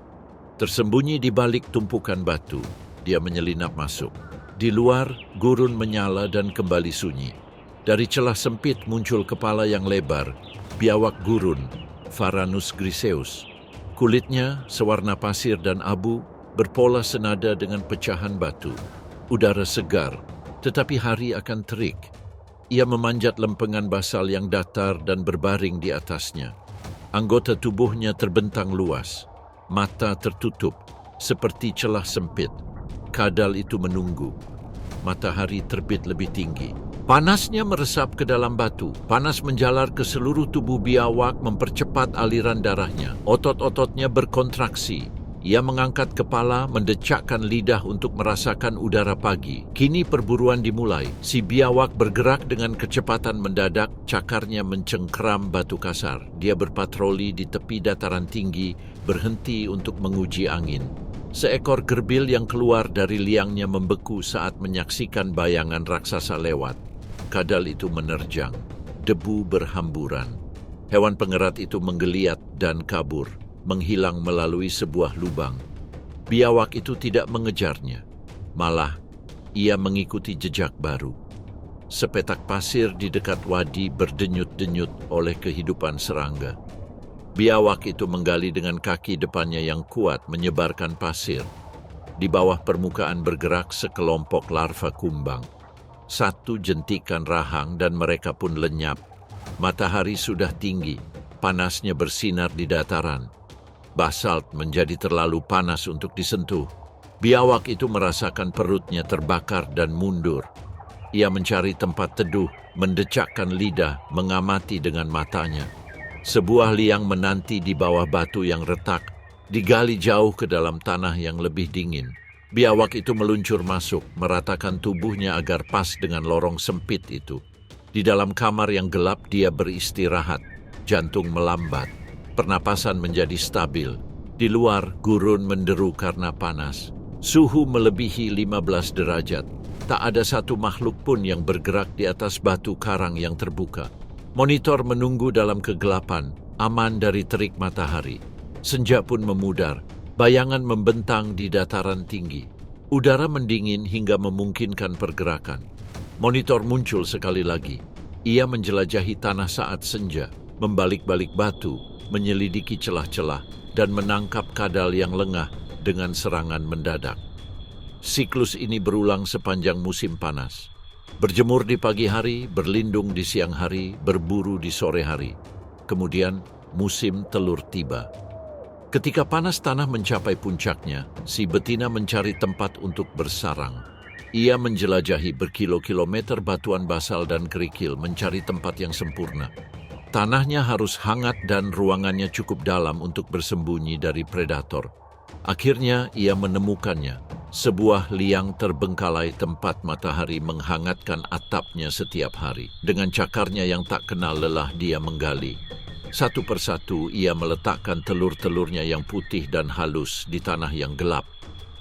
Tersembunyi di balik tumpukan batu, dia menyelinap masuk. Di luar, gurun menyala dan kembali sunyi. Dari celah sempit muncul kepala yang lebar, biawak gurun, Varanus griseus. Kulitnya sewarna pasir dan abu, berpola senada dengan pecahan batu. Udara segar, tetapi hari akan terik. Ia memanjat lempengan basal yang datar dan berbaring di atasnya. Anggota tubuhnya terbentang luas, mata tertutup, seperti celah sempit. Kadal itu menunggu. Matahari terbit lebih tinggi. Panasnya meresap ke dalam batu. Panas menjalar ke seluruh tubuh biawak mempercepat aliran darahnya. Otot-ototnya berkontraksi. Ia mengangkat kepala, mendecakkan lidah untuk merasakan udara pagi. Kini perburuan dimulai. Si biawak bergerak dengan kecepatan mendadak, cakarnya mencengkeram batu kasar. Dia berpatroli di tepi dataran tinggi, berhenti untuk menguji angin. Seekor gerbil yang keluar dari liangnya membeku saat menyaksikan bayangan raksasa lewat. Kadal itu menerjang. Debu berhamburan. Hewan pengerat itu menggeliat dan kabur, menghilang melalui sebuah lubang. Biawak itu tidak mengejarnya. Malah, ia mengikuti jejak baru. Sepetak pasir di dekat wadi berdenyut-denyut oleh kehidupan serangga. Biawak itu menggali dengan kaki depannya yang kuat menyebarkan pasir. Di bawah permukaan bergerak sekelompok larva kumbang. Satu jentikan rahang dan mereka pun lenyap. Matahari sudah tinggi, panasnya bersinar di dataran. Basalt menjadi terlalu panas untuk disentuh. Biawak itu merasakan perutnya terbakar dan mundur. Ia mencari tempat teduh, mendecakkan lidah, mengamati dengan matanya. Sebuah liang menanti di bawah batu yang retak, digali jauh ke dalam tanah yang lebih dingin. Biawak itu meluncur masuk, meratakan tubuhnya agar pas dengan lorong sempit itu. Di dalam kamar yang gelap dia beristirahat, jantung melambat, pernapasan menjadi stabil. Di luar, gurun menderu karena panas. Suhu melebihi 15 derajat. Tak ada satu makhluk pun yang bergerak di atas batu karang yang terbuka. Monitor menunggu dalam kegelapan, aman dari terik matahari. Senja pun memudar, bayangan membentang di dataran tinggi. Udara mendingin hingga memungkinkan pergerakan. Monitor muncul sekali lagi. Ia menjelajahi tanah saat senja, membalik-balik batu, menyelidiki celah-celah, dan menangkap kadal yang lengah dengan serangan mendadak. Siklus ini berulang sepanjang musim panas. Berjemur di pagi hari, berlindung di siang hari, berburu di sore hari. Kemudian musim telur tiba. Ketika panas tanah mencapai puncaknya, si betina mencari tempat untuk bersarang. Ia menjelajahi berkilo-kilometer batuan basal dan kerikil mencari tempat yang sempurna. Tanahnya harus hangat dan ruangannya cukup dalam untuk bersembunyi dari predator. Akhirnya ia menemukannya. Sebuah liang terbengkalai tempat matahari menghangatkan atapnya setiap hari. Dengan cakarnya yang tak kenal lelah dia menggali. Satu persatu ia meletakkan telur-telurnya yang putih dan halus di tanah yang gelap.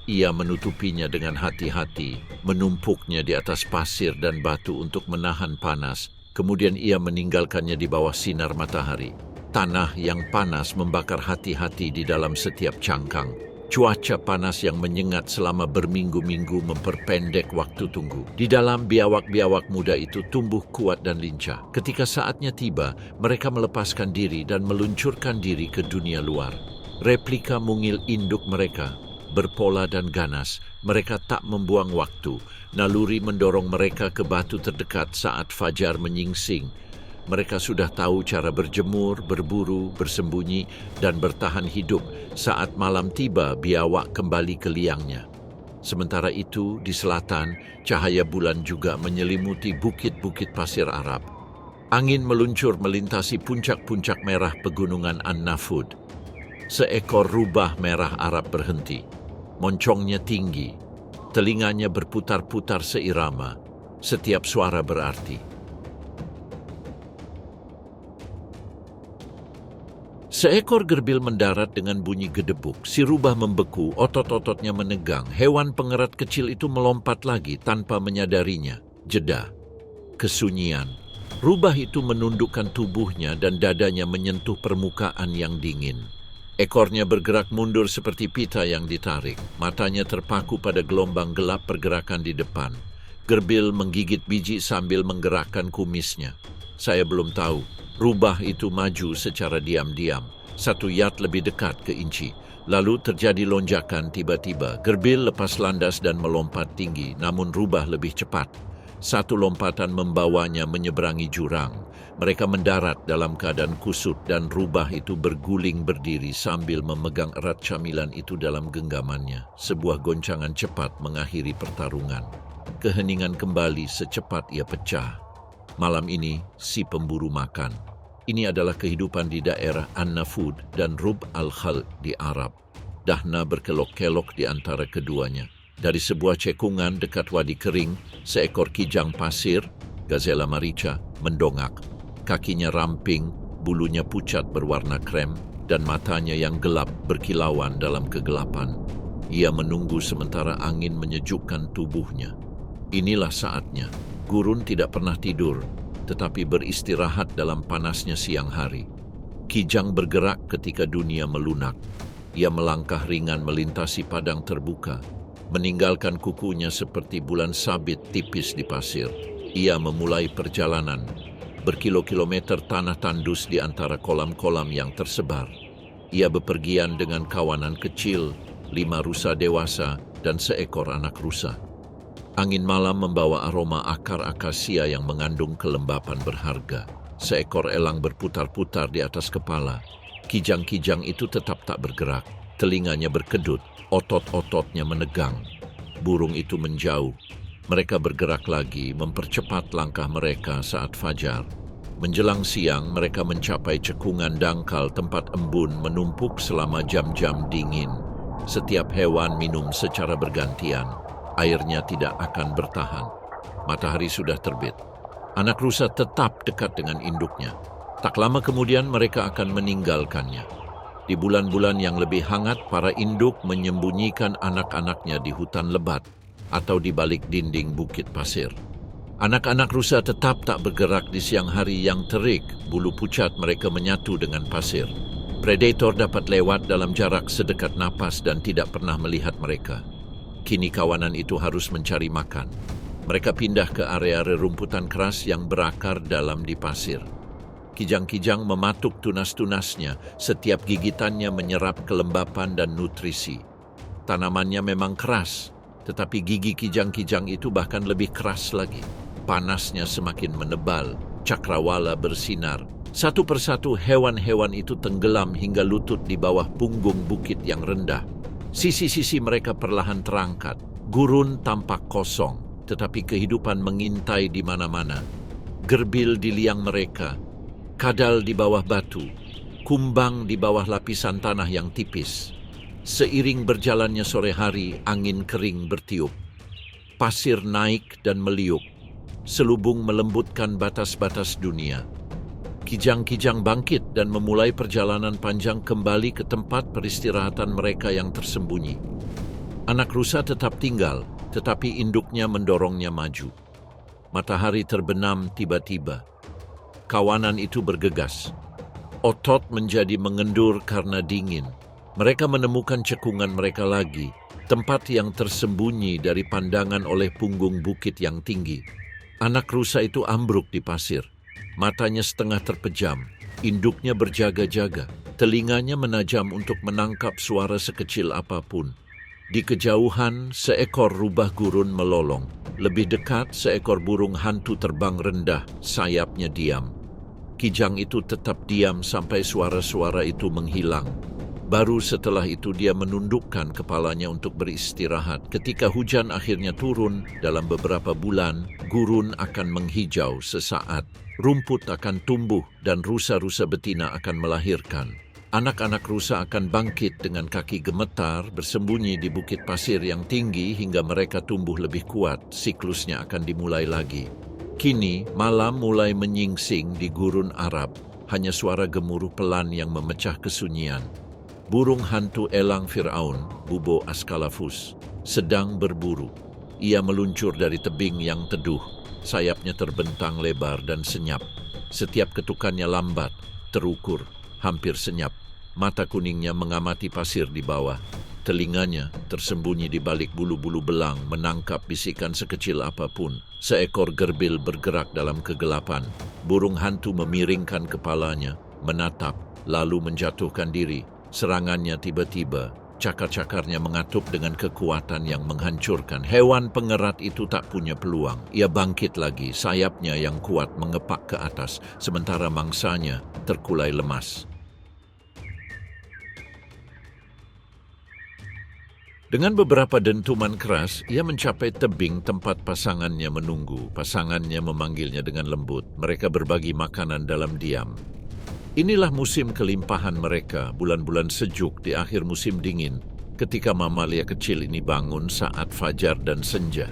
Ia menutupinya dengan hati-hati, menumpuknya di atas pasir dan batu untuk menahan panas. Kemudian ia meninggalkannya di bawah sinar matahari. Tanah yang panas membakar hati-hati di dalam setiap cangkang. Cuaca panas yang menyengat selama berminggu-minggu memperpendek waktu tunggu. Di dalam, biawak-biawak muda itu tumbuh kuat dan lincah. Ketika saatnya tiba, mereka melepaskan diri dan meluncurkan diri ke dunia luar. Replika mungil induk mereka, berpola dan ganas, mereka tak membuang waktu. Naluri mendorong mereka ke batu terdekat saat fajar menyingsing. Mereka sudah tahu cara berjemur, berburu, bersembunyi, dan bertahan hidup. Saat malam tiba, biawak kembali ke liangnya. Sementara itu, di selatan, cahaya bulan juga menyelimuti bukit-bukit pasir Arab. Angin meluncur melintasi puncak-puncak merah pegunungan An-Nafud. Seekor rubah merah Arab berhenti. Moncongnya tinggi. Telinganya berputar-putar seirama. Setiap suara berarti. Seekor gerbil mendarat dengan bunyi gedebuk. Si rubah membeku, otot-ototnya menegang. Hewan pengerat kecil itu melompat lagi tanpa menyadarinya. Jeda. Kesunyian. Rubah itu menundukkan tubuhnya dan dadanya menyentuh permukaan yang dingin. Ekornya bergerak mundur seperti pita yang ditarik. Matanya terpaku pada gelombang gelap pergerakan di depan. Gerbil menggigit biji sambil menggerakkan kumisnya. Saya belum tahu. Rubah itu maju secara diam-diam. 1 yard lebih dekat ke Inci. Lalu terjadi lonjakan tiba-tiba. Gerbil lepas landas dan melompat tinggi, namun rubah lebih cepat. Satu lompatan membawanya menyeberangi jurang. Mereka mendarat dalam keadaan kusut dan rubah itu berguling berdiri sambil memegang erat camilan itu dalam genggamannya. Sebuah goncangan cepat mengakhiri pertarungan. Keheningan kembali secepat ia pecah. Malam ini, si pemburu makan. Ini adalah kehidupan di daerah An-Nafud dan Rub al-Khal di Arab. Dahna berkelok-kelok di antara keduanya. Dari sebuah cekungan dekat wadi kering, seekor kijang pasir, Gazella marica, mendongak. Kakinya ramping, bulunya pucat berwarna krem, dan matanya yang gelap berkilauan dalam kegelapan. Ia menunggu sementara angin menyejukkan tubuhnya. Inilah saatnya. Gurun tidak pernah tidur, tetapi beristirahat dalam panasnya siang hari. Kijang bergerak ketika dunia melunak. Ia melangkah ringan melintasi padang terbuka, meninggalkan kukunya seperti bulan sabit tipis di pasir. Ia memulai perjalanan, berkilo-kilometer tanah tandus di antara kolam-kolam yang tersebar. Ia bepergian dengan kawanan kecil, 5 rusa dewasa dan seekor anak rusa. Angin malam membawa aroma akar akasia yang mengandung kelembapan berharga. Seekor elang berputar-putar di atas kepala. Kijang-kijang itu tetap tak bergerak. Telinganya berkedut, otot-ototnya menegang. Burung itu menjauh. Mereka bergerak lagi, mempercepat langkah mereka saat fajar. Menjelang siang, mereka mencapai cekungan dangkal tempat embun menumpuk selama jam-jam dingin. Setiap hewan minum secara bergantian. Airnya tidak akan bertahan. Matahari sudah terbit. Anak rusa tetap dekat dengan induknya. Tak lama kemudian mereka akan meninggalkannya. Di bulan-bulan yang lebih hangat, para induk menyembunyikan anak-anaknya di hutan lebat atau di balik dinding bukit pasir. Anak-anak rusa tetap tak bergerak di siang hari yang terik. Bulu pucat mereka menyatu dengan pasir. Predator dapat lewat dalam jarak sedekat napas dan tidak pernah melihat mereka. Kini kawanan itu harus mencari makan. Mereka pindah ke area rerumputan keras yang berakar dalam di pasir. Kijang-kijang mematuk tunas-tunasnya, setiap gigitannya menyerap kelembapan dan nutrisi. Tanamannya memang keras, tetapi gigi kijang-kijang itu bahkan lebih keras lagi. Panasnya semakin menebal, cakrawala bersinar. Satu persatu hewan-hewan itu tenggelam hingga lutut di bawah punggung bukit yang rendah. Sisi-sisi mereka perlahan terangkat. Gurun tampak kosong. Tetapi kehidupan mengintai di mana-mana. Gerbil di liang mereka, kadal di bawah batu, kumbang di bawah lapisan tanah yang tipis. Seiring berjalannya sore hari, angin kering bertiup. Pasir naik dan meliuk, selubung melembutkan batas-batas dunia. Kijang-kijang bangkit dan memulai perjalanan panjang kembali ke tempat peristirahatan mereka yang tersembunyi. Anak rusa tetap tinggal, tetapi induknya mendorongnya maju. Matahari terbenam tiba-tiba. Kawanan itu bergegas. Otot menjadi mengendur karena dingin. Mereka menemukan cekungan mereka lagi, tempat yang tersembunyi dari pandangan oleh punggung bukit yang tinggi. Anak rusa itu ambruk di pasir. Matanya setengah terpejam. Induknya berjaga-jaga. Telinganya menajam untuk menangkap suara sekecil apapun. Di kejauhan, seekor rubah gurun melolong. Lebih dekat, seekor burung hantu terbang rendah, sayapnya diam. Kijang itu tetap diam sampai suara-suara itu menghilang. Baru setelah itu dia menundukkan kepalanya untuk beristirahat. Ketika hujan akhirnya turun, dalam beberapa bulan, gurun akan menghijau sesaat. Rumput akan tumbuh dan rusa-rusa betina akan melahirkan. Anak-anak rusa akan bangkit dengan kaki gemetar, bersembunyi di bukit pasir yang tinggi hingga mereka tumbuh lebih kuat. Siklusnya akan dimulai lagi. Kini, malam mulai menyingsing di gurun Arab. Hanya suara gemuruh pelan yang memecah kesunyian. Burung hantu elang Fir'aun, Bubo Ascalaphus, sedang berburu. Ia meluncur dari tebing yang teduh. Sayapnya terbentang lebar dan senyap. Setiap ketukannya lambat, terukur, hampir senyap. Mata kuningnya mengamati pasir di bawah. Telinganya tersembunyi di balik bulu-bulu belang menangkap bisikan sekecil apapun. Seekor gerbil bergerak dalam kegelapan. Burung hantu memiringkan kepalanya, menatap, lalu menjatuhkan diri. Serangannya tiba-tiba. Cakar-cakarnya mengatup dengan kekuatan yang menghancurkan. Hewan pengerat itu tak punya peluang. Ia bangkit lagi, sayapnya yang kuat mengepak ke atas, sementara mangsanya terkulai lemas. Dengan beberapa dentuman keras, ia mencapai tebing tempat pasangannya menunggu. Pasangannya memanggilnya dengan lembut. Mereka berbagi makanan dalam diam. Inilah musim kelimpahan mereka, bulan-bulan sejuk di akhir musim dingin. ketika mamalia kecil ini bangun saat fajar dan senja.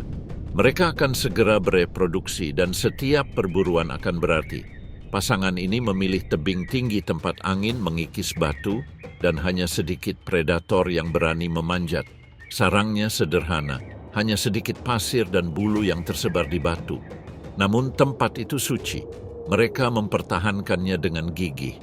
Mereka akan segera bereproduksi dan setiap perburuan akan berarti. Pasangan ini memilih tebing tinggi tempat angin mengikis batu dan hanya sedikit predator yang berani memanjat. Sarangnya sederhana, hanya sedikit pasir dan bulu yang tersebar di batu. Namun tempat itu suci. Mereka mempertahankannya dengan gigih.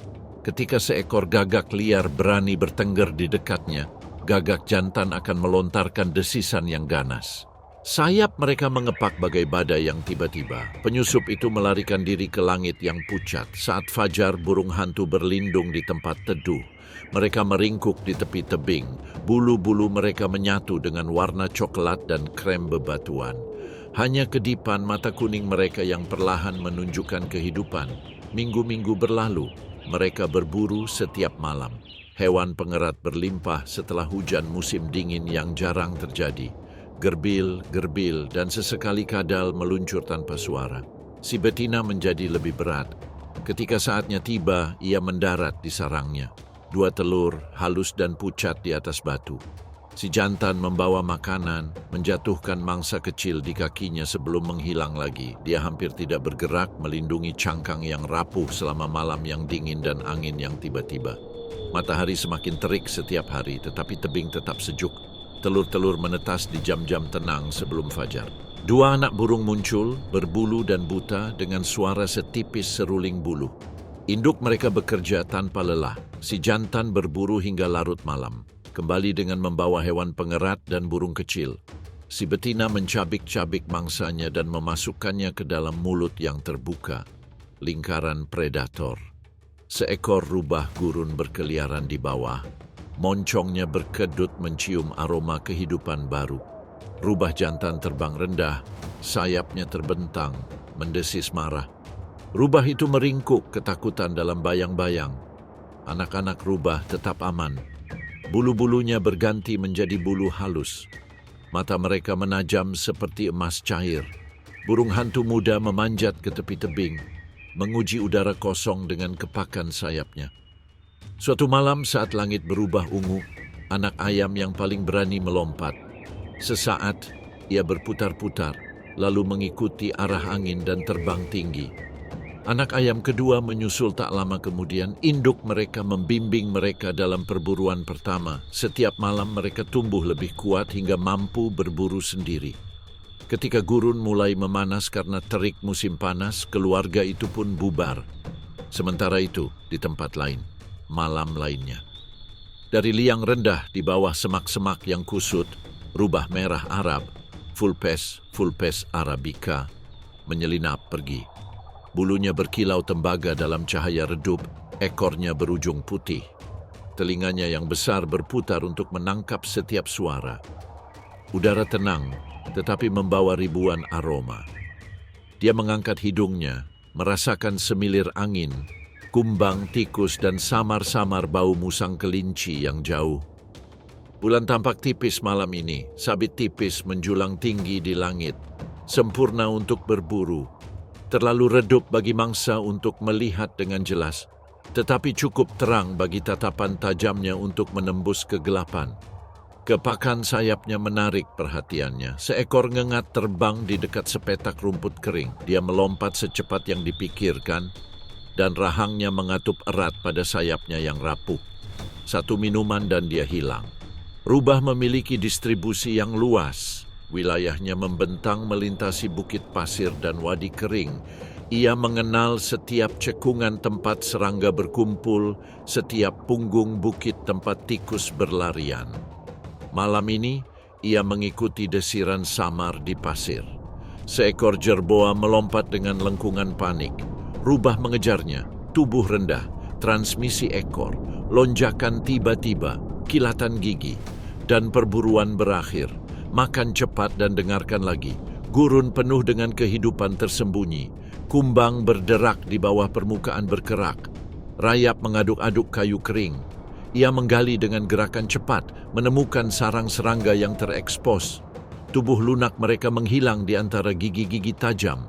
Ketika seekor gagak liar berani bertengger di dekatnya, gagak jantan akan melontarkan desisan yang ganas. Sayap mereka mengepak bagai badai yang tiba-tiba. Penyusup itu melarikan diri ke langit yang pucat. Saat fajar, burung hantu berlindung di tempat teduh. Mereka meringkuk di tepi tebing. Bulu-bulu mereka menyatu dengan warna coklat dan krem bebatuan. Hanya kedipan mata kuning mereka yang perlahan menunjukkan kehidupan. Minggu-minggu berlalu, mereka berburu setiap malam. Hewan pengerat berlimpah setelah hujan musim dingin yang jarang terjadi. Gerbil, gerbil, dan sesekali kadal meluncur tanpa suara. Si betina menjadi lebih berat. Ketika saatnya tiba, ia mendarat di sarangnya. 2 telur, halus dan pucat di atas batu. Si jantan membawa makanan, menjatuhkan mangsa kecil di kakinya sebelum menghilang lagi. Dia hampir tidak bergerak, melindungi cangkang yang rapuh selama malam yang dingin dan angin yang tiba-tiba. Matahari semakin terik setiap hari, tetapi tebing tetap sejuk. Telur-telur menetas di jam-jam tenang sebelum fajar. 2 anak burung muncul, berbulu dan buta dengan suara setipis seruling bulu. Induk mereka bekerja tanpa lelah. Si jantan berburu hingga larut malam, kembali dengan membawa hewan pengerat dan burung kecil. Si betina mencabik-cabik mangsanya dan memasukkannya ke dalam mulut yang terbuka. Lingkaran predator. Seekor rubah gurun berkeliaran di bawah. Moncongnya berkedut mencium aroma kehidupan baru. Rubah jantan terbang rendah, sayapnya terbentang, mendesis marah. Rubah itu meringkuk ketakutan dalam bayang-bayang. Anak-anak rubah tetap aman. Bulu-bulunya berganti menjadi bulu halus. Mata mereka menajam seperti emas cair. Burung hantu muda memanjat ke tepi tebing, menguji udara kosong dengan kepakan sayapnya. Suatu malam saat langit berubah ungu, anak ayam yang paling berani melompat. Sesaat, ia berputar-putar, lalu mengikuti arah angin dan terbang tinggi. Anak ayam kedua menyusul tak lama kemudian. Induk mereka membimbing mereka dalam perburuan pertama. Setiap malam mereka tumbuh lebih kuat hingga mampu berburu sendiri. Ketika gurun mulai memanas karena terik musim panas, keluarga itu pun bubar. Sementara itu, di tempat lain, malam lainnya. Dari liang rendah di bawah semak-semak yang kusut, rubah merah Arab, Vulpes arabica, menyelinap pergi. Bulunya berkilau tembaga dalam cahaya redup, ekornya berujung putih. Telinganya yang besar berputar untuk menangkap setiap suara. Udara tenang, tetapi membawa ribuan aroma. Dia mengangkat hidungnya, merasakan semilir angin, kumbang, tikus, dan samar-samar bau musang kelinci yang jauh. Bulan tampak tipis malam ini, sabit tipis menjulang tinggi di langit, sempurna untuk berburu. Terlalu redup bagi mangsa untuk melihat dengan jelas, tetapi cukup terang bagi tatapan tajamnya untuk menembus kegelapan. Kepakan sayapnya menarik perhatiannya. Seekor ngengat terbang di dekat sepetak rumput kering. Dia melompat secepat yang dipikirkan, dan rahangnya mengatup erat pada sayapnya yang rapuh. 1 minuman dan dia hilang. Rubah memiliki distribusi yang luas. Wilayahnya membentang melintasi bukit pasir dan wadi kering. Ia mengenal setiap cekungan tempat serangga berkumpul, setiap punggung bukit tempat tikus berlarian. Malam ini, ia mengikuti desiran samar di pasir. Seekor jerboa melompat dengan lengkungan panik. Rubah mengejarnya, tubuh rendah, transmisi ekor, lonjakan tiba-tiba, kilatan gigi, dan perburuan berakhir. Makan cepat dan dengarkan lagi. Gurun penuh dengan kehidupan tersembunyi. Kumbang berderak di bawah permukaan berkerak. Rayap mengaduk-aduk kayu kering. Ia menggali dengan gerakan cepat, menemukan sarang serangga yang terekspos. Tubuh lunak mereka menghilang di antara gigi-gigi tajam.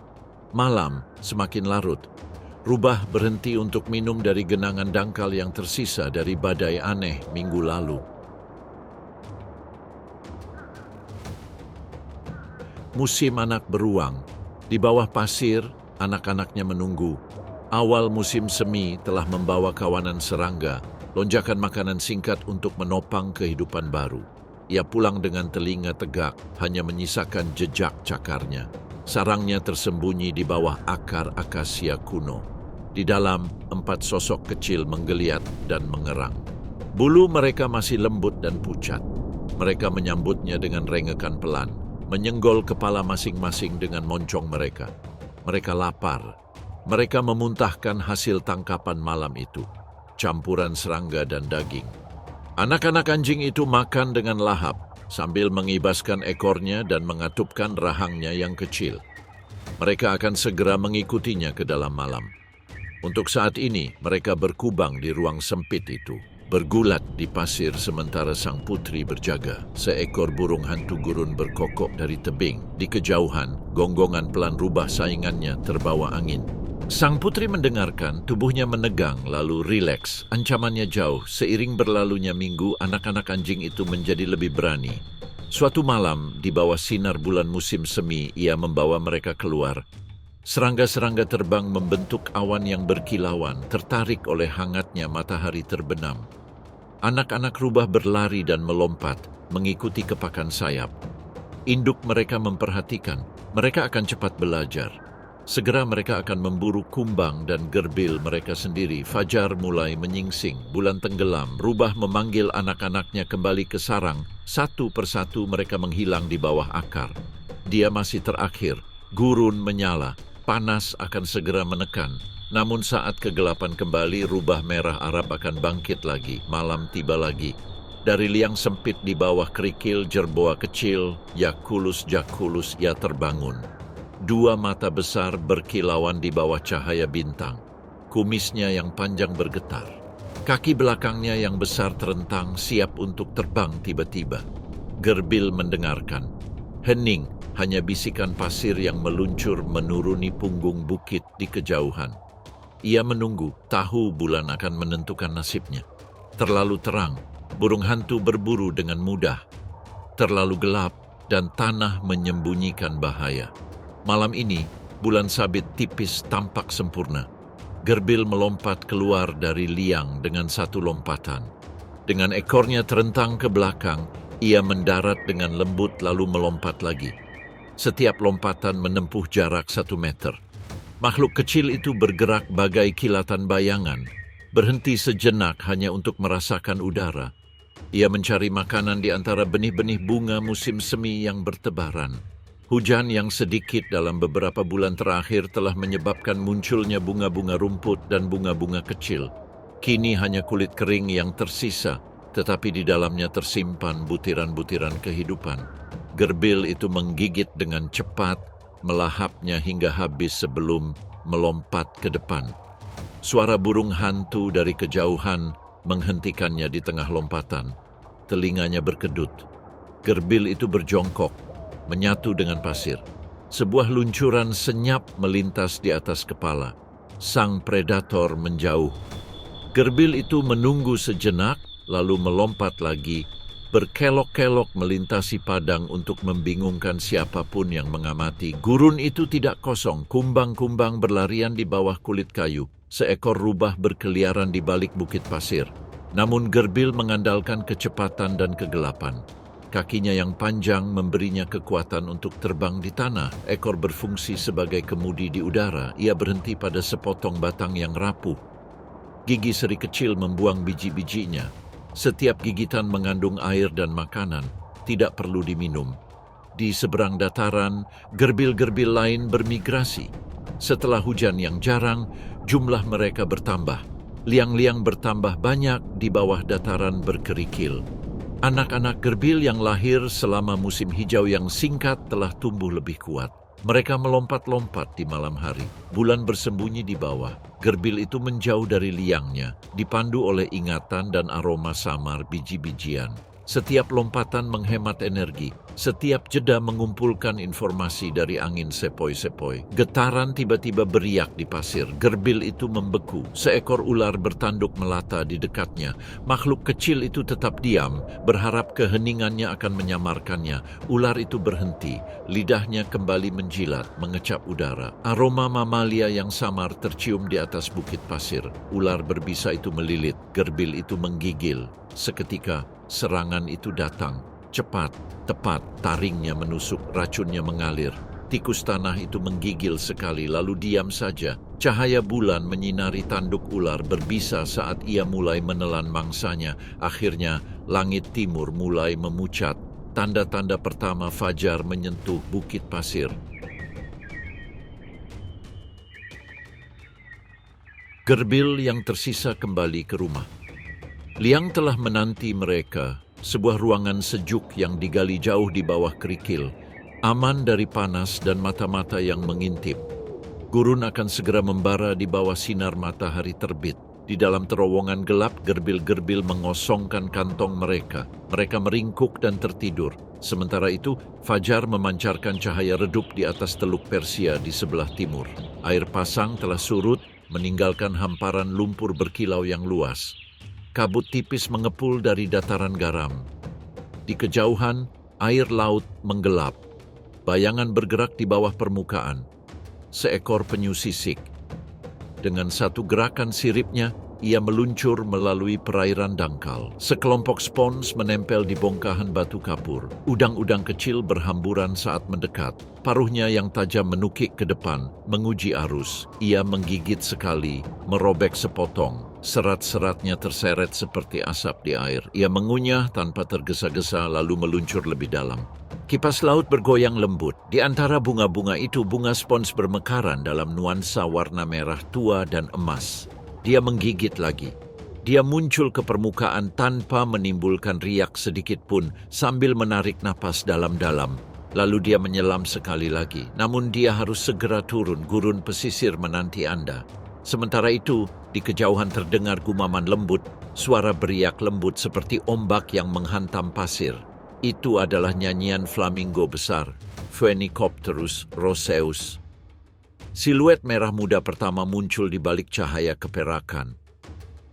Malam semakin larut. Rubah berhenti untuk minum dari genangan dangkal yang tersisa dari badai aneh minggu lalu. Musim anak beruang. Di bawah pasir, anak-anaknya menunggu. Awal musim semi telah membawa kawanan serangga, lonjakan makanan singkat untuk menopang kehidupan baru. Ia pulang dengan telinga tegak, hanya menyisakan jejak cakarnya. Sarangnya tersembunyi di bawah akar akasia kuno. Di dalam, 4 sosok kecil menggeliat dan mengerang. Bulu mereka masih lembut dan pucat. Mereka menyambutnya dengan rengekan pelan, menyenggol kepala masing-masing dengan moncong mereka. Mereka lapar. Mereka memuntahkan hasil tangkapan malam itu, campuran serangga dan daging. Anak-anak anjing itu makan dengan lahap, sambil mengibaskan ekornya dan mengatupkan rahangnya yang kecil. Mereka akan segera mengikutinya ke dalam malam. Untuk saat ini, mereka berkubang di ruang sempit itu, bergulat di pasir sementara sang putri berjaga. Seekor burung hantu gurun berkokok dari tebing. Di kejauhan, gonggongan pelan rubah saingannya terbawa angin. Sang putri mendengarkan, tubuhnya menegang lalu rileks. Ancamannya jauh. Seiring berlalunya minggu, anak-anak anjing itu menjadi lebih berani. Suatu malam, di bawah sinar bulan musim semi, ia membawa mereka keluar. Serangga-serangga terbang membentuk awan yang berkilauan, tertarik oleh hangatnya matahari terbenam. Anak-anak rubah berlari dan melompat, mengikuti kepakan sayap. Induk mereka memperhatikan, mereka akan cepat belajar. Segera mereka akan memburu kumbang dan gerbil mereka sendiri. Fajar mulai menyingsing, bulan tenggelam, rubah memanggil anak-anaknya kembali ke sarang. Satu persatu mereka menghilang di bawah akar. Dia masih terakhir, gurun menyala. Panas akan segera menekan, namun saat kegelapan kembali, rubah merah Arab akan bangkit lagi. Malam tiba lagi. Dari liang sempit di bawah kerikil jerboa kecil, Yakulus ia terbangun. 2 mata besar berkilauan di bawah cahaya bintang. Kumisnya yang panjang bergetar. Kaki belakangnya yang besar terentang, siap untuk terbang tiba-tiba. Gerbil mendengarkan. Hening. Hanya bisikan pasir yang meluncur menuruni punggung bukit di kejauhan. Ia menunggu, tahu bulan akan menentukan nasibnya. Terlalu terang, burung hantu berburu dengan mudah. Terlalu gelap, dan tanah menyembunyikan bahaya. Malam ini, bulan sabit tipis tampak sempurna. Gerbil melompat keluar dari liang dengan satu lompatan. Dengan ekornya terentang ke belakang, ia mendarat dengan lembut lalu melompat lagi. Setiap lompatan menempuh jarak 1 meter. Makhluk kecil itu bergerak bagai kilatan bayangan, berhenti sejenak hanya untuk merasakan udara. Ia mencari makanan di antara benih-benih bunga musim semi yang bertebaran. Hujan yang sedikit dalam beberapa bulan terakhir telah menyebabkan munculnya bunga-bunga rumput dan bunga-bunga kecil. Kini hanya kulit kering yang tersisa, tetapi di dalamnya tersimpan butiran-butiran kehidupan. Gerbil itu menggigit dengan cepat, melahapnya hingga habis sebelum melompat ke depan. Suara burung hantu dari kejauhan menghentikannya di tengah lompatan. Telinganya berkedut. Gerbil itu berjongkok, menyatu dengan pasir. Sebuah luncuran senyap melintas di atas kepala. Sang predator menjauh. Gerbil itu menunggu sejenak, lalu melompat lagi, berkelok-kelok melintasi padang untuk membingungkan siapapun yang mengamati. Gurun itu tidak kosong, kumbang-kumbang berlarian di bawah kulit kayu. Seekor rubah berkeliaran di balik bukit pasir. Namun gerbil mengandalkan kecepatan dan kegelapan. Kakinya yang panjang memberinya kekuatan untuk terbang di tanah. Ekor berfungsi sebagai kemudi di udara. Ia berhenti pada sepotong batang yang rapuh. Gigi seri kecil membuang biji-bijinya. Setiap gigitan mengandung air dan makanan, tidak perlu diminum. Di seberang dataran, gerbil-gerbil lain bermigrasi. Setelah hujan yang jarang, jumlah mereka bertambah. Liang-liang bertambah banyak di bawah dataran berkerikil. Anak-anak gerbil yang lahir selama musim hijau yang singkat telah tumbuh lebih kuat. Mereka melompat-lompat di malam hari. Bulan bersembunyi di bawah. Gerbil itu menjauh dari liangnya, dipandu oleh ingatan dan aroma samar biji-bijian. Setiap lompatan menghemat energi, setiap jeda mengumpulkan informasi dari angin sepoi-sepoi. Getaran tiba-tiba beriak di pasir, gerbil itu membeku, seekor ular bertanduk melata di dekatnya. Makhluk kecil itu tetap diam, berharap keheningannya akan menyamarkannya. Ular itu berhenti, lidahnya kembali menjilat, mengecap udara. Aroma mamalia yang samar tercium di atas bukit pasir. Ular berbisa itu melilit, gerbil itu menggigil. Seketika, serangan itu datang. Cepat, tepat, taringnya menusuk, racunnya mengalir. Tikus tanah itu menggigil sekali, lalu diam saja. Cahaya bulan menyinari tanduk ular berbisa saat ia mulai menelan mangsanya. Akhirnya, langit timur mulai memucat. Tanda-tanda pertama fajar menyentuh bukit pasir. Gerbil yang tersisa kembali ke rumah. Liang telah menanti mereka, sebuah ruangan sejuk yang digali jauh di bawah kerikil, aman dari panas dan mata-mata yang mengintip. Gurun akan segera membara di bawah sinar matahari terbit. Di dalam terowongan gelap, gerbil-gerbil mengosongkan kantong mereka. Mereka meringkuk dan tertidur. Sementara itu, fajar memancarkan cahaya redup di atas Teluk Persia di sebelah timur. Air pasang telah surut, meninggalkan hamparan lumpur berkilau yang luas. Kabut tipis mengepul dari dataran garam. Di kejauhan, air laut menggelap. Bayangan bergerak di bawah permukaan. Seekor penyu sisik. Dengan satu gerakan siripnya, ia meluncur melalui perairan dangkal. Sekelompok spons menempel di bongkahan batu kapur. Udang-udang kecil berhamburan saat mendekat. Paruhnya yang tajam menukik ke depan, menguji arus. Ia menggigit sekali, merobek sepotong. Serat-seratnya terseret seperti asap di air. Ia mengunyah tanpa tergesa-gesa lalu meluncur lebih dalam. Kipas laut bergoyang lembut. Di antara bunga-bunga itu, bunga spons bermekaran dalam nuansa warna merah tua dan emas. Dia menggigit lagi. Dia muncul ke permukaan tanpa menimbulkan riak sedikit pun sambil menarik napas dalam-dalam. Lalu dia menyelam sekali lagi. Namun dia harus segera turun, gurun pesisir menanti Anda. Sementara itu, di kejauhan terdengar gumaman lembut, suara beriak lembut seperti ombak yang menghantam pasir. Itu adalah nyanyian flamingo besar, Phoenicopterus roseus. Siluet merah muda pertama muncul di balik cahaya keperakan.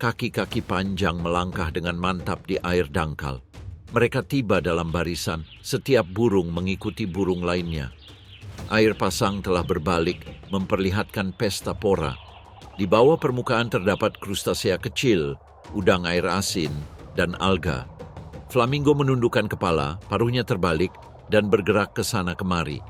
Kaki-kaki panjang melangkah dengan mantap di air dangkal. Mereka tiba dalam barisan, setiap burung mengikuti burung lainnya. Air pasang telah berbalik, memperlihatkan pesta pora. Di bawah permukaan terdapat krustasea kecil, udang air asin, dan alga. Flamingo menundukkan kepala, paruhnya terbalik, dan bergerak ke sana kemari.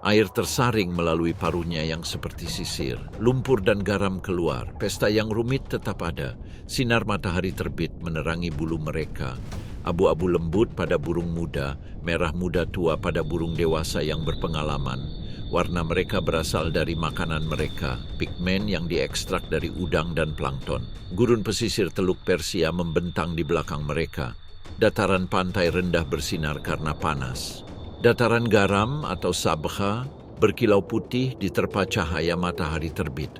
Air tersaring melalui paruhnya yang seperti sisir. Lumpur dan garam keluar. Pesta yang rumit tetap ada. Sinar matahari terbit menerangi bulu mereka. Abu-abu lembut pada burung muda, merah muda tua pada burung dewasa yang berpengalaman. Warna mereka berasal dari makanan mereka, pigmen yang diekstrak dari udang dan plankton. Gurun pesisir Teluk Persia membentang di belakang mereka. Dataran pantai rendah bersinar karena panas. Dataran garam atau sabkha berkilau putih diterpa cahaya matahari terbit.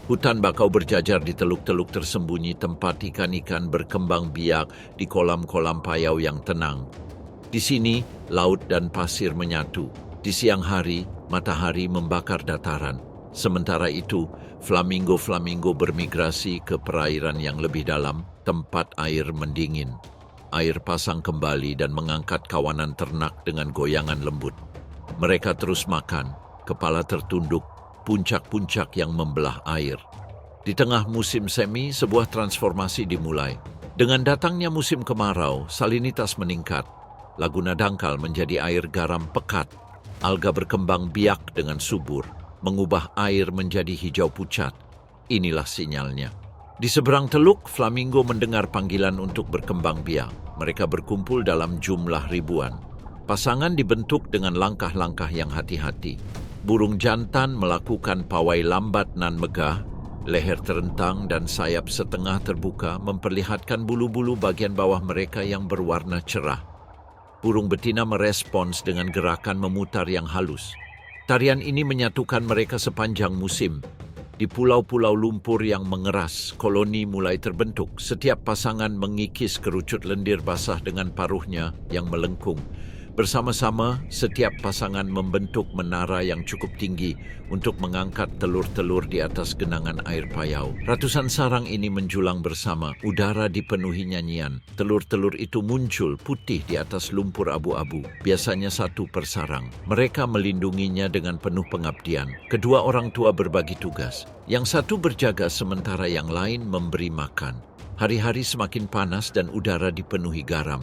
Hutan bakau berjajar di teluk-teluk tersembunyi, tempat ikan-ikan berkembang biak di kolam-kolam payau yang tenang. Di sini, laut dan pasir menyatu. Di siang hari, matahari membakar dataran. Sementara itu, flamingo-flamingo bermigrasi ke perairan yang lebih dalam, tempat air mendingin. Air pasang kembali dan mengangkat kawanan ternak dengan goyangan lembut. Mereka terus makan, kepala tertunduk, puncak-puncak yang membelah air. Di tengah musim semi, sebuah transformasi dimulai. Dengan datangnya musim kemarau, salinitas meningkat. Laguna dangkal menjadi air garam pekat. Alga berkembang biak dengan subur, mengubah air menjadi hijau pucat. Inilah sinyalnya. Di seberang teluk, flamingo mendengar panggilan untuk berkembang biak. Mereka berkumpul dalam jumlah ribuan. Pasangan dibentuk dengan langkah-langkah yang hati-hati. Burung jantan melakukan pawai lambat nan megah, leher terentang dan sayap setengah terbuka memperlihatkan bulu-bulu bagian bawah mereka yang berwarna cerah. Burung betina merespons dengan gerakan memutar yang halus. Tarian ini menyatukan mereka sepanjang musim. Di pulau-pulau lumpur yang mengeras, koloni mulai terbentuk. Setiap pasangan mengikis kerucut lendir basah dengan paruhnya yang melengkung. Bersama-sama, setiap pasangan membentuk menara yang cukup tinggi untuk mengangkat telur-telur di atas genangan air payau. Ratusan sarang ini menjulang bersama, udara dipenuhi nyanyian. Telur-telur itu muncul putih di atas lumpur abu-abu, biasanya satu per sarang. Mereka melindunginya dengan penuh pengabdian. Kedua orang tua berbagi tugas. Yang satu berjaga sementara yang lain memberi makan. Hari-hari semakin panas dan udara dipenuhi garam.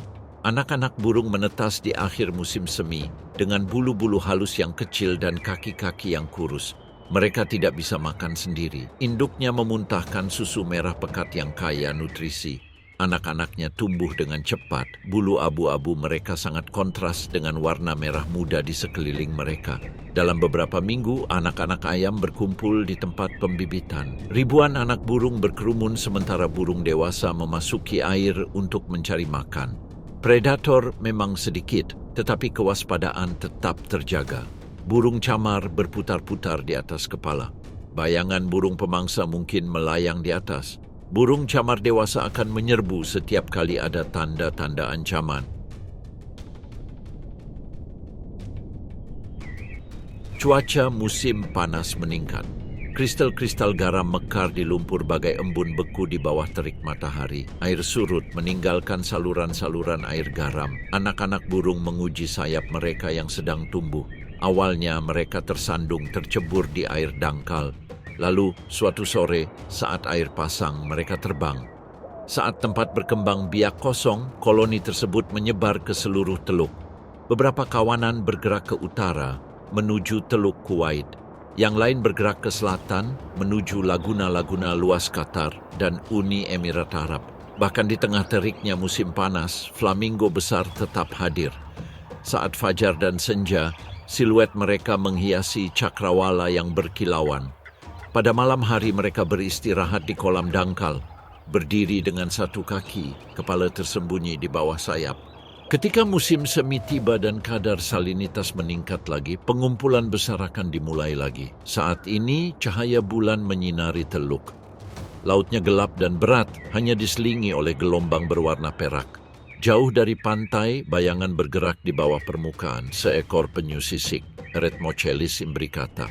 Anak-anak burung menetas di akhir musim semi dengan bulu-bulu halus yang kecil dan kaki-kaki yang kurus. Mereka tidak bisa makan sendiri. Induknya memuntahkan susu merah pekat yang kaya nutrisi. Anak-anaknya tumbuh dengan cepat. Bulu abu-abu mereka sangat kontras dengan warna merah muda di sekeliling mereka. Dalam beberapa minggu, anak-anak ayam berkumpul di tempat pembibitan. Ribuan anak burung berkerumun sementara burung dewasa memasuki air untuk mencari makan. Predator memang sedikit, tetapi kewaspadaan tetap terjaga. Burung camar berputar-putar di atas kepala. Bayangan burung pemangsa mungkin melayang di atas. Burung camar dewasa akan menyerbu setiap kali ada tanda-tanda ancaman. Cuaca musim panas meningkat. Kristal-kristal garam mekar di lumpur bagai embun beku di bawah terik matahari. Air surut meninggalkan saluran-saluran air garam. Anak-anak burung menguji sayap mereka yang sedang tumbuh. Awalnya mereka tersandung tercebur di air dangkal. Lalu suatu sore saat air pasang mereka terbang. Saat tempat berkembang biak kosong, koloni tersebut menyebar ke seluruh teluk. Beberapa kawanan bergerak ke utara menuju Teluk Kuwait. Yang lain bergerak ke selatan menuju laguna-laguna luas Qatar dan Uni Emirat Arab. Bahkan di tengah teriknya musim panas, flamingo besar tetap hadir. Saat fajar dan senja, siluet mereka menghiasi cakrawala yang berkilauan. Pada malam hari mereka beristirahat di kolam dangkal, berdiri dengan satu kaki, kepala tersembunyi di bawah sayap. Ketika musim semi tiba dan kadar salinitas meningkat lagi, pengumpulan besar akan dimulai lagi. Saat ini, cahaya bulan menyinari teluk. Lautnya gelap dan berat, hanya diselingi oleh gelombang berwarna perak. Jauh dari pantai, bayangan bergerak di bawah permukaan. Seekor penyu sisik, Eretmochelys imbricata.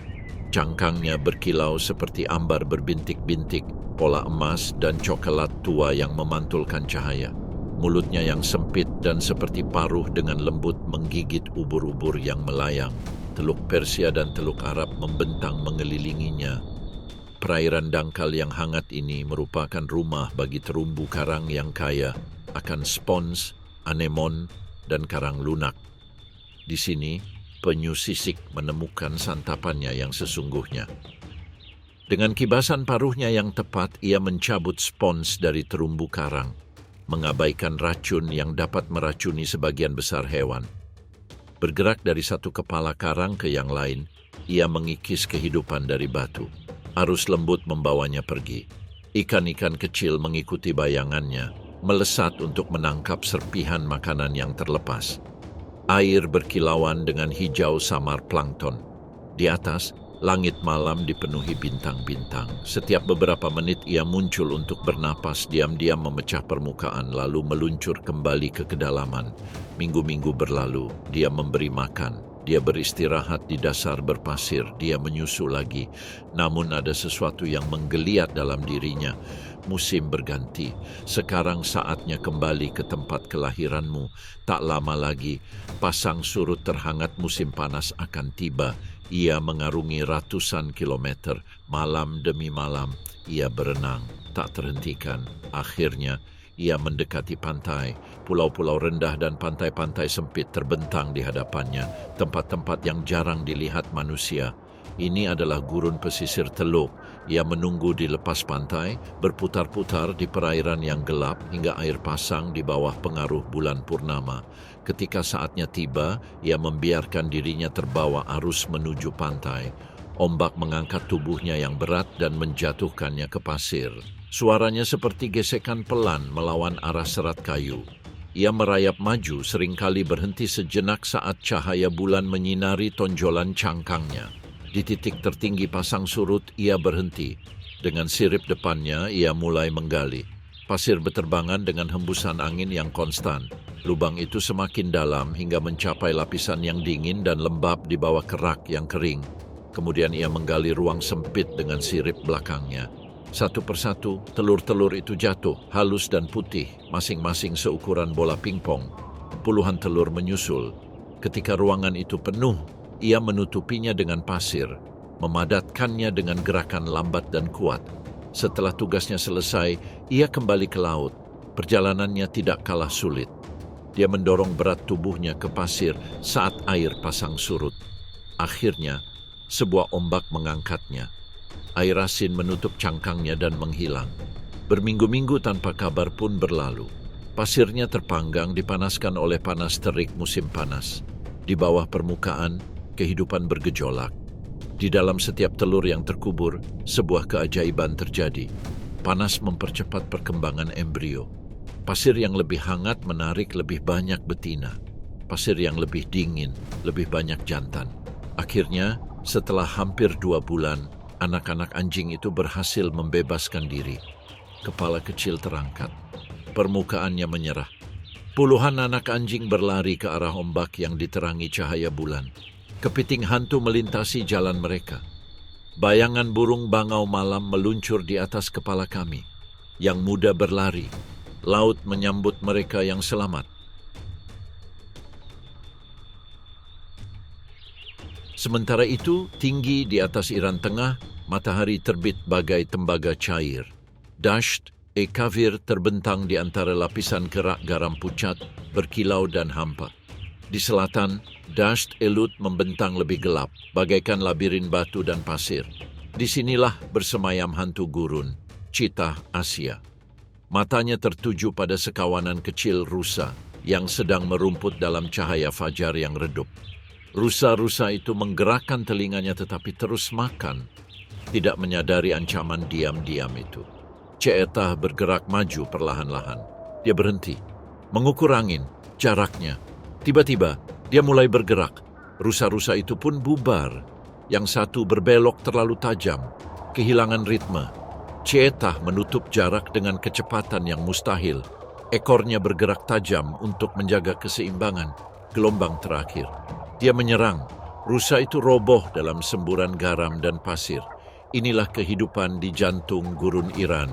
Cangkangnya berkilau seperti ambar berbintik-bintik, pola emas dan coklat tua yang memantulkan cahaya. Mulutnya yang sempit dan seperti paruh dengan lembut menggigit ubur-ubur yang melayang. Teluk Persia dan Teluk Arab membentang mengelilinginya. Perairan dangkal yang hangat ini merupakan rumah bagi terumbu karang yang kaya akan spons, anemon, dan karang lunak. Di sini, penyu sisik menemukan santapannya yang sesungguhnya. Dengan kibasan paruhnya yang tepat, ia mencabut spons dari terumbu karang, mengabaikan racun yang dapat meracuni sebagian besar hewan. Bergerak dari satu kepala karang ke yang lain, ia mengikis kehidupan dari batu. Arus lembut membawanya pergi. Ikan-ikan kecil mengikuti bayangannya, melesat untuk menangkap serpihan makanan yang terlepas. Air berkilauan dengan hijau samar plankton. Di atas, langit malam dipenuhi bintang-bintang. Setiap beberapa menit ia muncul untuk bernapas, diam-diam memecah permukaan, lalu meluncur kembali ke kedalaman. Minggu-minggu berlalu, dia memberi makan. Dia beristirahat di dasar berpasir, dia menyusu lagi. Namun ada sesuatu yang menggeliat dalam dirinya. Musim berganti. Sekarang saatnya kembali ke tempat kelahiranmu. Tak lama lagi, pasang surut terhangat musim panas akan tiba. Ia mengarungi ratusan kilometer, malam demi malam. Ia berenang, tak terhentikan. Akhirnya, ia mendekati pantai. Pulau-pulau rendah dan pantai-pantai sempit terbentang di hadapannya, tempat-tempat yang jarang dilihat manusia. Ini adalah gurun pesisir teluk. Ia menunggu di lepas pantai, berputar-putar di perairan yang gelap hingga air pasang di bawah pengaruh bulan purnama. Ketika saatnya tiba, ia membiarkan dirinya terbawa arus menuju pantai. Ombak mengangkat tubuhnya yang berat dan menjatuhkannya ke pasir. Suaranya seperti gesekan pelan melawan arah serat kayu. Ia merayap maju, seringkali berhenti sejenak saat cahaya bulan menyinari tonjolan cangkangnya. Di titik tertinggi pasang surut, ia berhenti. Dengan sirip depannya, ia mulai menggali. Pasir berterbangan dengan hembusan angin yang konstan. Lubang itu semakin dalam hingga mencapai lapisan yang dingin dan lembab di bawah kerak yang kering. Kemudian ia menggali ruang sempit dengan sirip belakangnya. Satu persatu, telur-telur itu jatuh, halus dan putih, masing-masing seukuran bola pingpong. Puluhan telur menyusul. Ketika ruangan itu penuh, ia menutupinya dengan pasir, memadatkannya dengan gerakan lambat dan kuat. Setelah tugasnya selesai, ia kembali ke laut. Perjalanannya tidak kalah sulit. Dia mendorong berat tubuhnya ke pasir saat air pasang surut. Akhirnya, sebuah ombak mengangkatnya. Air asin menutup cangkangnya dan menghilang. Berminggu-minggu tanpa kabar pun berlalu. Pasirnya terpanggang dipanaskan oleh panas terik musim panas. Di bawah permukaan, kehidupan bergejolak. Di dalam setiap telur yang terkubur, sebuah keajaiban terjadi. Panas mempercepat perkembangan embrio. Pasir yang lebih hangat menarik lebih banyak betina. Pasir yang lebih dingin, lebih banyak jantan. Akhirnya, setelah hampir 2 bulan, anak-anak anjing itu berhasil membebaskan diri. Kepala kecil terangkat. Permukaannya menyerah. Puluhan anak anjing berlari ke arah ombak yang diterangi cahaya bulan. Kepiting hantu melintasi jalan mereka. Bayangan burung bangau malam meluncur di atas kepala kami. Yang muda berlari. Laut menyambut mereka yang selamat. Sementara itu, tinggi di atas Iran Tengah, matahari terbit bagai tembaga cair. Dasht-e-Kavir terbentang di antara lapisan kerak garam pucat, berkilau dan hampa. Di selatan, Dasht-e-Lut membentang lebih gelap, bagaikan labirin batu dan pasir. Disinilah bersemayam hantu gurun, Citah Asia. Matanya tertuju pada sekawanan kecil rusa yang sedang merumput dalam cahaya fajar yang redup. Rusa-rusa itu menggerakkan telinganya tetapi terus makan, tidak menyadari ancaman diam-diam itu. Cetah bergerak maju perlahan-lahan. Dia berhenti, mengukur angin, jaraknya. Tiba-tiba, dia mulai bergerak. Rusa-rusa itu pun bubar. Yang satu berbelok terlalu tajam, kehilangan ritme. Cetah menutup jarak dengan kecepatan yang mustahil. Ekornya bergerak tajam untuk menjaga keseimbangan. Gelombang terakhir. Dia menyerang. Rusa itu roboh dalam semburan garam dan pasir. Inilah kehidupan di jantung gurun Iran.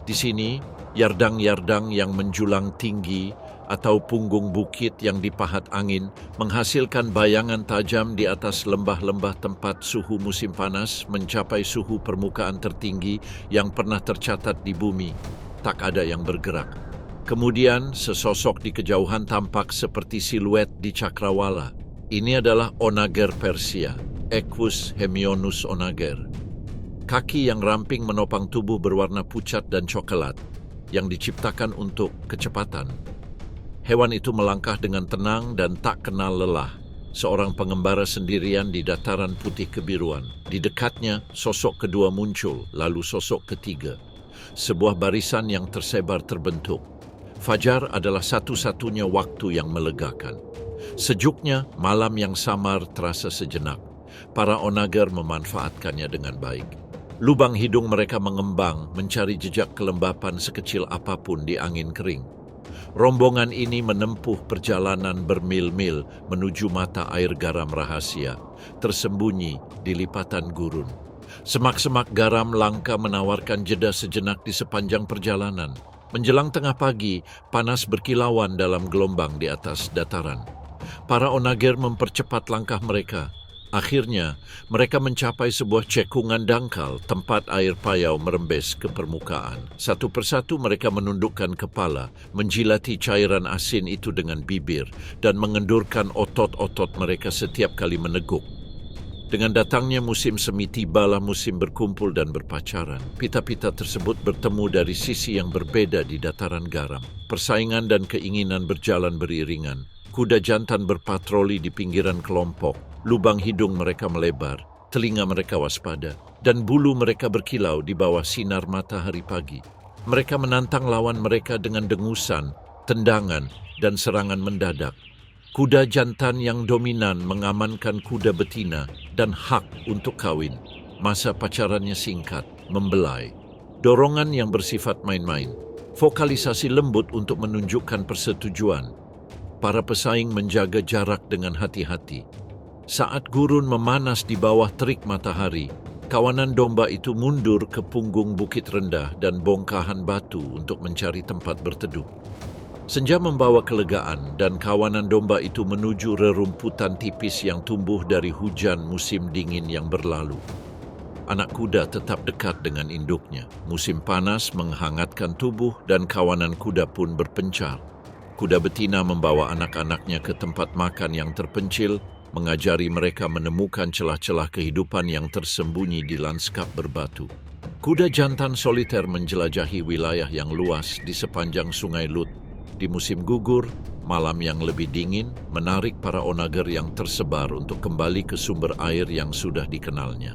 Di sini, yardang-yardang yang menjulang tinggi atau punggung bukit yang dipahat angin menghasilkan bayangan tajam di atas lembah-lembah tempat suhu musim panas mencapai suhu permukaan tertinggi yang pernah tercatat di bumi. Tak ada yang bergerak. Kemudian, sesosok di kejauhan tampak seperti siluet di cakrawala. Ini adalah onager Persia, Equus hemionus onager. Kaki yang ramping menopang tubuh berwarna pucat dan coklat, yang diciptakan untuk kecepatan. Hewan itu melangkah dengan tenang dan tak kenal lelah. Seorang pengembara sendirian di dataran putih kebiruan. Di dekatnya, sosok kedua muncul, lalu sosok ketiga. Sebuah barisan yang tersebar terbentuk. Fajar adalah satu-satunya waktu yang melegakan. Sejuknya, malam yang samar terasa sejenak. Para onager memanfaatkannya dengan baik. Lubang hidung mereka mengembang, mencari jejak kelembapan sekecil apapun di angin kering. Rombongan ini menempuh perjalanan bermil-mil menuju mata air garam rahasia, tersembunyi di lipatan gurun. Semak-semak garam langka menawarkan jeda sejenak di sepanjang perjalanan. Menjelang tengah pagi, panas berkilauan dalam gelombang di atas dataran. Para onager mempercepat langkah mereka. Akhirnya, mereka mencapai sebuah cekungan dangkal, tempat air payau merembes ke permukaan. Satu persatu mereka menundukkan kepala, menjilati cairan asin itu dengan bibir, dan mengendurkan otot-otot mereka setiap kali meneguk. Dengan datangnya musim semi, tibalah musim berkumpul dan berpacaran. Pita-pita tersebut bertemu dari sisi yang berbeda di dataran garam. Persaingan dan keinginan berjalan beriringan. Kuda jantan berpatroli di pinggiran kelompok. Lubang hidung mereka melebar, telinga mereka waspada, dan bulu mereka berkilau di bawah sinar matahari pagi. Mereka menantang lawan mereka dengan dengusan, tendangan, dan serangan mendadak. Kuda jantan yang dominan mengamankan kuda betina dan hak untuk kawin. Masa pacarannya singkat, membelai. Dorongan yang bersifat main-main. Vokalisasi lembut untuk menunjukkan persetujuan. Para pesaing menjaga jarak dengan hati-hati. Saat gurun memanas di bawah terik matahari, kawanan domba itu mundur ke punggung bukit rendah dan bongkahan batu untuk mencari tempat berteduh. Senja membawa kelegaan dan kawanan domba itu menuju rerumputan tipis yang tumbuh dari hujan musim dingin yang berlalu. Anak kuda tetap dekat dengan induknya. Musim panas menghangatkan tubuh dan kawanan kuda pun berpencar. Kuda betina membawa anak-anaknya ke tempat makan yang terpencil, mengajari mereka menemukan celah-celah kehidupan yang tersembunyi di lanskap berbatu. Kuda jantan soliter menjelajahi wilayah yang luas di sepanjang Sungai Lut. Di musim gugur, malam yang lebih dingin menarik para onager yang tersebar untuk kembali ke sumber air yang sudah dikenalnya.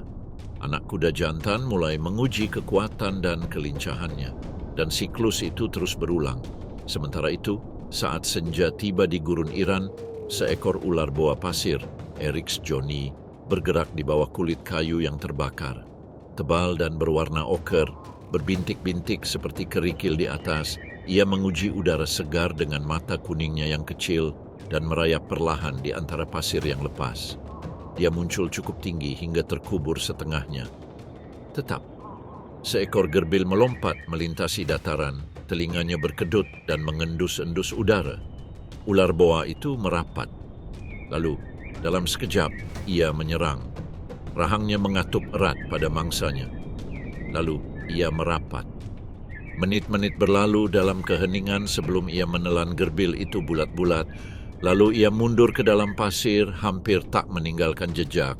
Anak kuda jantan mulai menguji kekuatan dan kelincahannya, dan siklus itu terus berulang. Sementara itu, saat senja tiba di gurun Iran, seekor ular boa pasir, Eryx joni, bergerak di bawah kulit kayu yang terbakar. Tebal dan berwarna oker, berbintik-bintik seperti kerikil di atas, ia menguji udara segar dengan mata kuningnya yang kecil dan merayap perlahan di antara pasir yang lepas. Dia muncul cukup tinggi hingga terkubur setengahnya. Tetap, seekor gerbil melompat melintasi dataran, telinganya berkedut dan mengendus-endus udara. Ular boa itu merapat. Lalu, dalam sekejap, ia menyerang. Rahangnya mengatup erat pada mangsanya. Lalu, ia merapat. Menit-menit berlalu dalam keheningan sebelum ia menelan gerbil itu bulat-bulat. Lalu ia mundur ke dalam pasir, hampir tak meninggalkan jejak.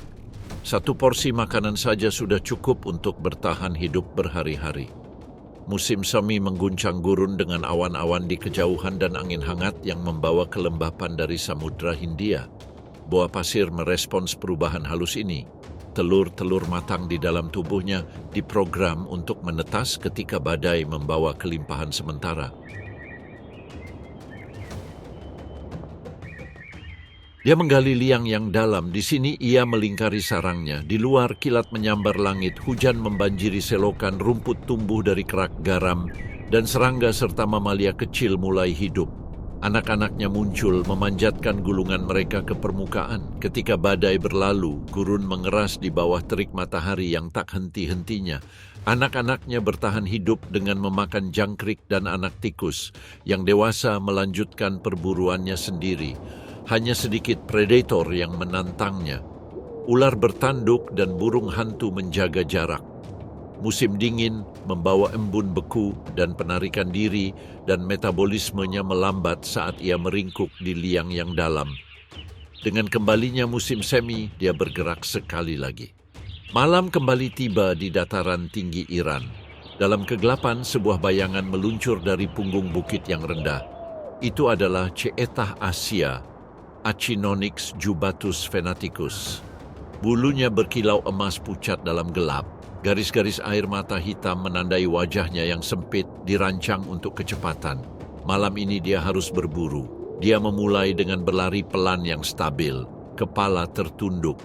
Satu porsi makanan saja sudah cukup untuk bertahan hidup berhari-hari. Musim semi mengguncang gurun dengan awan-awan di kejauhan dan angin hangat yang membawa kelembapan dari Samudra Hindia. Boa pasir merespons perubahan halus ini. Telur-telur matang di dalam tubuhnya diprogram untuk menetas ketika badai membawa kelimpahan sementara. Dia menggali liang yang dalam. Di sini ia melingkari sarangnya. Di luar kilat menyambar langit, hujan membanjiri selokan, rumput tumbuh dari kerak garam, dan serangga serta mamalia kecil mulai hidup. Anak-anaknya muncul memanjatkan gulungan mereka ke permukaan. Ketika badai berlalu, gurun mengeras di bawah terik matahari yang tak henti-hentinya. Anak-anaknya bertahan hidup dengan memakan jangkrik dan anak tikus. Yang dewasa melanjutkan perburuannya sendiri. Hanya sedikit predator yang menantangnya. Ular bertanduk dan burung hantu menjaga jarak. Musim dingin membawa embun beku dan penarikan diri, dan metabolismenya melambat saat ia meringkuk di liang yang dalam. Dengan kembalinya musim semi, dia bergerak sekali lagi. Malam kembali tiba di dataran tinggi Iran. Dalam kegelapan, sebuah bayangan meluncur dari punggung bukit yang rendah. Itu adalah Ceetah Asia, Achinonyx jubatus venaticus. Bulunya berkilau emas pucat dalam gelap. Garis-garis air mata hitam menandai wajahnya yang sempit, dirancang untuk kecepatan. Malam ini dia harus berburu. Dia memulai dengan berlari pelan yang stabil, kepala tertunduk,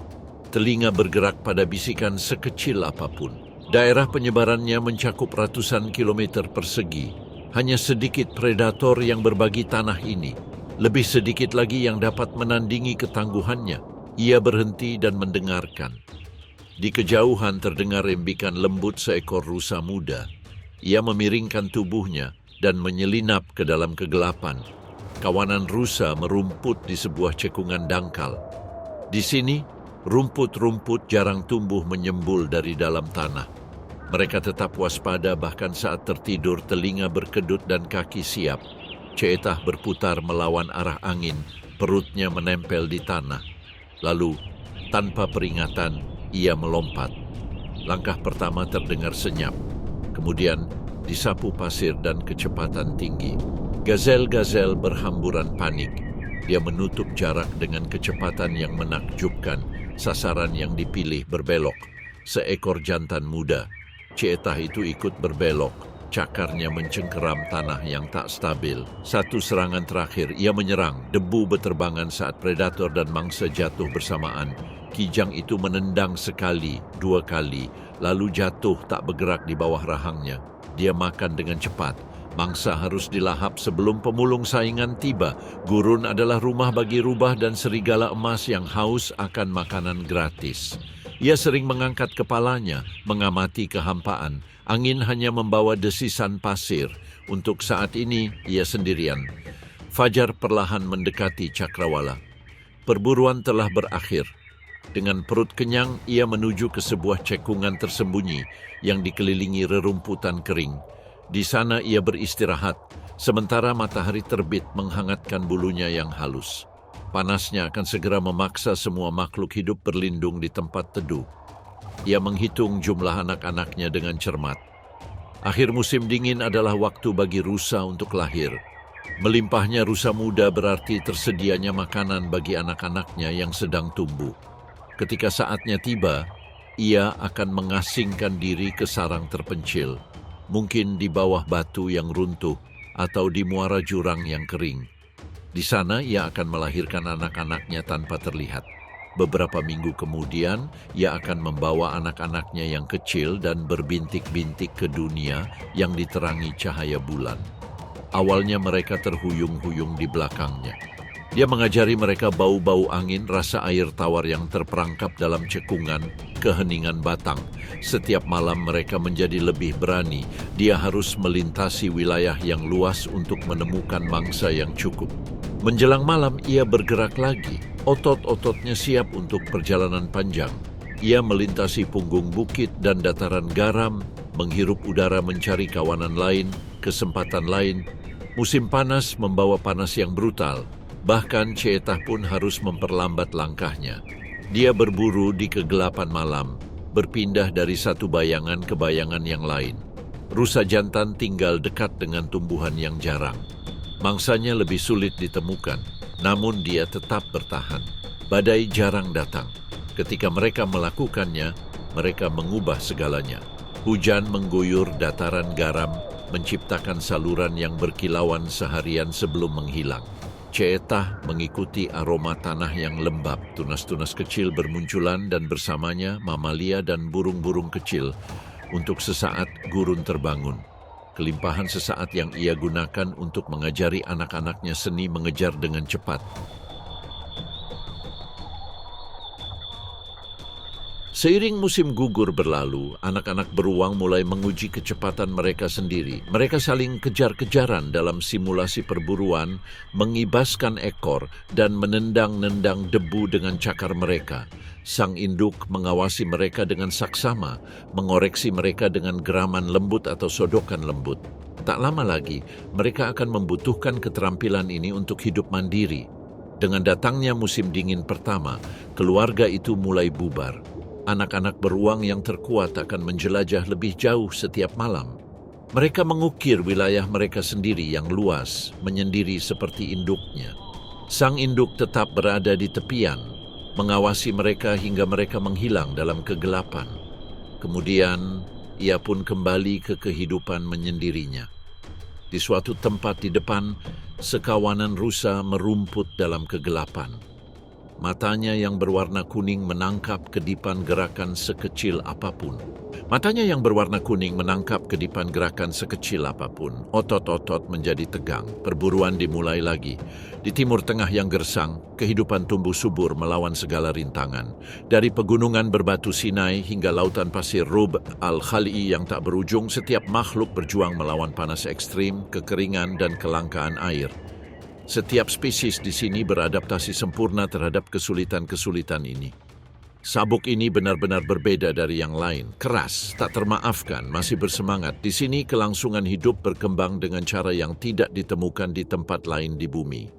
telinga bergerak pada bisikan sekecil apapun. Daerah penyebarannya mencakup ratusan kilometer persegi. Hanya sedikit predator yang berbagi tanah ini. Lebih sedikit lagi yang dapat menandingi ketangguhannya. Ia berhenti dan mendengarkan. Di kejauhan terdengar rembikan lembut seekor rusa muda. Ia memiringkan tubuhnya dan menyelinap ke dalam kegelapan. Kawanan rusa merumput di sebuah cekungan dangkal. Di sini, rumput-rumput jarang tumbuh menyembul dari dalam tanah. Mereka tetap waspada bahkan saat tertidur, telinga berkedut dan kaki siap. Ceetah berputar melawan arah angin, perutnya menempel di tanah. Lalu, tanpa peringatan, ia melompat. Langkah pertama terdengar senyap. Kemudian disapu pasir dan kecepatan tinggi. Gazel-gazel berhamburan panik. Dia menutup jarak dengan kecepatan yang menakjubkan. Sasaran yang dipilih berbelok. Seekor jantan muda. Ceetah itu ikut berbelok. cakarnya mencengkeram tanah yang tak stabil. Satu serangan terakhir, ia menyerang. Debu berterbangan saat predator dan mangsa jatuh bersamaan. Kijang itu menendang sekali, dua kali, lalu jatuh tak bergerak di bawah rahangnya. Dia makan dengan cepat. Mangsa harus dilahap sebelum pemulung saingan tiba. Gurun adalah rumah bagi rubah dan serigala emas yang haus akan makanan gratis. Ia sering mengangkat kepalanya, mengamati kehampaan. Angin hanya membawa desisan pasir. Untuk saat ini, ia sendirian. Fajar perlahan mendekati cakrawala. Perburuan telah berakhir. Dengan perut kenyang, ia menuju ke sebuah cekungan tersembunyi yang dikelilingi rerumputan kering. Di sana ia beristirahat, sementara matahari terbit menghangatkan bulunya yang halus. Panasnya akan segera memaksa semua makhluk hidup berlindung di tempat teduh. Ia menghitung jumlah anak-anaknya dengan cermat. Akhir musim dingin adalah waktu bagi rusa untuk lahir. Melimpahnya rusa muda berarti tersedianya makanan bagi anak-anaknya yang sedang tumbuh. Ketika saatnya tiba, ia akan mengasingkan diri ke sarang terpencil, mungkin di bawah batu yang runtuh atau di muara jurang yang kering. Di sana ia akan melahirkan anak-anaknya tanpa terlihat. Beberapa minggu kemudian, ia akan membawa anak-anaknya yang kecil dan berbintik-bintik ke dunia yang diterangi cahaya bulan. Awalnya mereka terhuyung-huyung di belakangnya. Dia mengajari mereka bau-bau angin, rasa air tawar yang terperangkap dalam cekungan, keheningan batang. Setiap malam mereka menjadi lebih berani. Dia harus melintasi wilayah yang luas untuk menemukan mangsa yang cukup. Menjelang malam, ia bergerak lagi. Otot-ototnya siap untuk perjalanan panjang. Ia melintasi punggung bukit dan dataran garam, menghirup udara mencari kawanan lain, kesempatan lain. Musim panas membawa panas yang brutal. Bahkan Ceetah pun harus memperlambat langkahnya. Dia berburu di kegelapan malam, berpindah dari satu bayangan ke bayangan yang lain. Rusa jantan tinggal dekat dengan tumbuhan yang jarang. Mangsanya lebih sulit ditemukan, namun dia tetap bertahan. Badai jarang datang. Ketika mereka melakukannya, mereka mengubah segalanya. Hujan mengguyur dataran garam, menciptakan saluran yang berkilauan seharian sebelum menghilang. Ceetah mengikuti aroma tanah yang lembab. Tunas-tunas kecil bermunculan dan bersamanya mamalia dan burung-burung kecil. Untuk sesaat gurun terbangun. Kelimpahan sesaat yang ia gunakan untuk mengajari anak-anaknya seni mengejar dengan cepat. Seiring musim gugur berlalu, anak-anak beruang mulai menguji kecepatan mereka sendiri. Mereka saling kejar-kejaran dalam simulasi perburuan, mengibaskan ekor, dan menendang-nendang debu dengan cakar mereka. Sang induk mengawasi mereka dengan saksama, mengoreksi mereka dengan geraman lembut atau sodokan lembut. Tak lama lagi, mereka akan membutuhkan keterampilan ini untuk hidup mandiri. Dengan datangnya musim dingin pertama, keluarga itu mulai bubar. Anak-anak beruang yang terkuat akan menjelajah lebih jauh setiap malam. Mereka mengukir wilayah mereka sendiri yang luas, menyendiri seperti induknya. Sang induk tetap berada di tepian, mengawasi mereka hingga mereka menghilang dalam kegelapan. Kemudian, ia pun kembali ke kehidupan menyendirinya. Di suatu tempat di depan, sekawanan rusa merumput dalam kegelapan. Matanya yang berwarna kuning menangkap kedipan gerakan sekecil apapun. Otot-otot menjadi tegang. Perburuan dimulai lagi. Di Timur Tengah yang gersang, kehidupan tumbuh subur melawan segala rintangan. Dari pegunungan berbatu Sinai hingga lautan pasir Rub al-Khali yang tak berujung, setiap makhluk berjuang melawan panas ekstrim, kekeringan, dan kelangkaan air. Setiap spesies di sini beradaptasi sempurna terhadap kesulitan-kesulitan ini. Sabuk ini benar-benar berbeda dari yang lain. Keras, tak termaafkan, masih bersemangat. Di sini kelangsungan hidup berkembang dengan cara yang tidak ditemukan di tempat lain di bumi.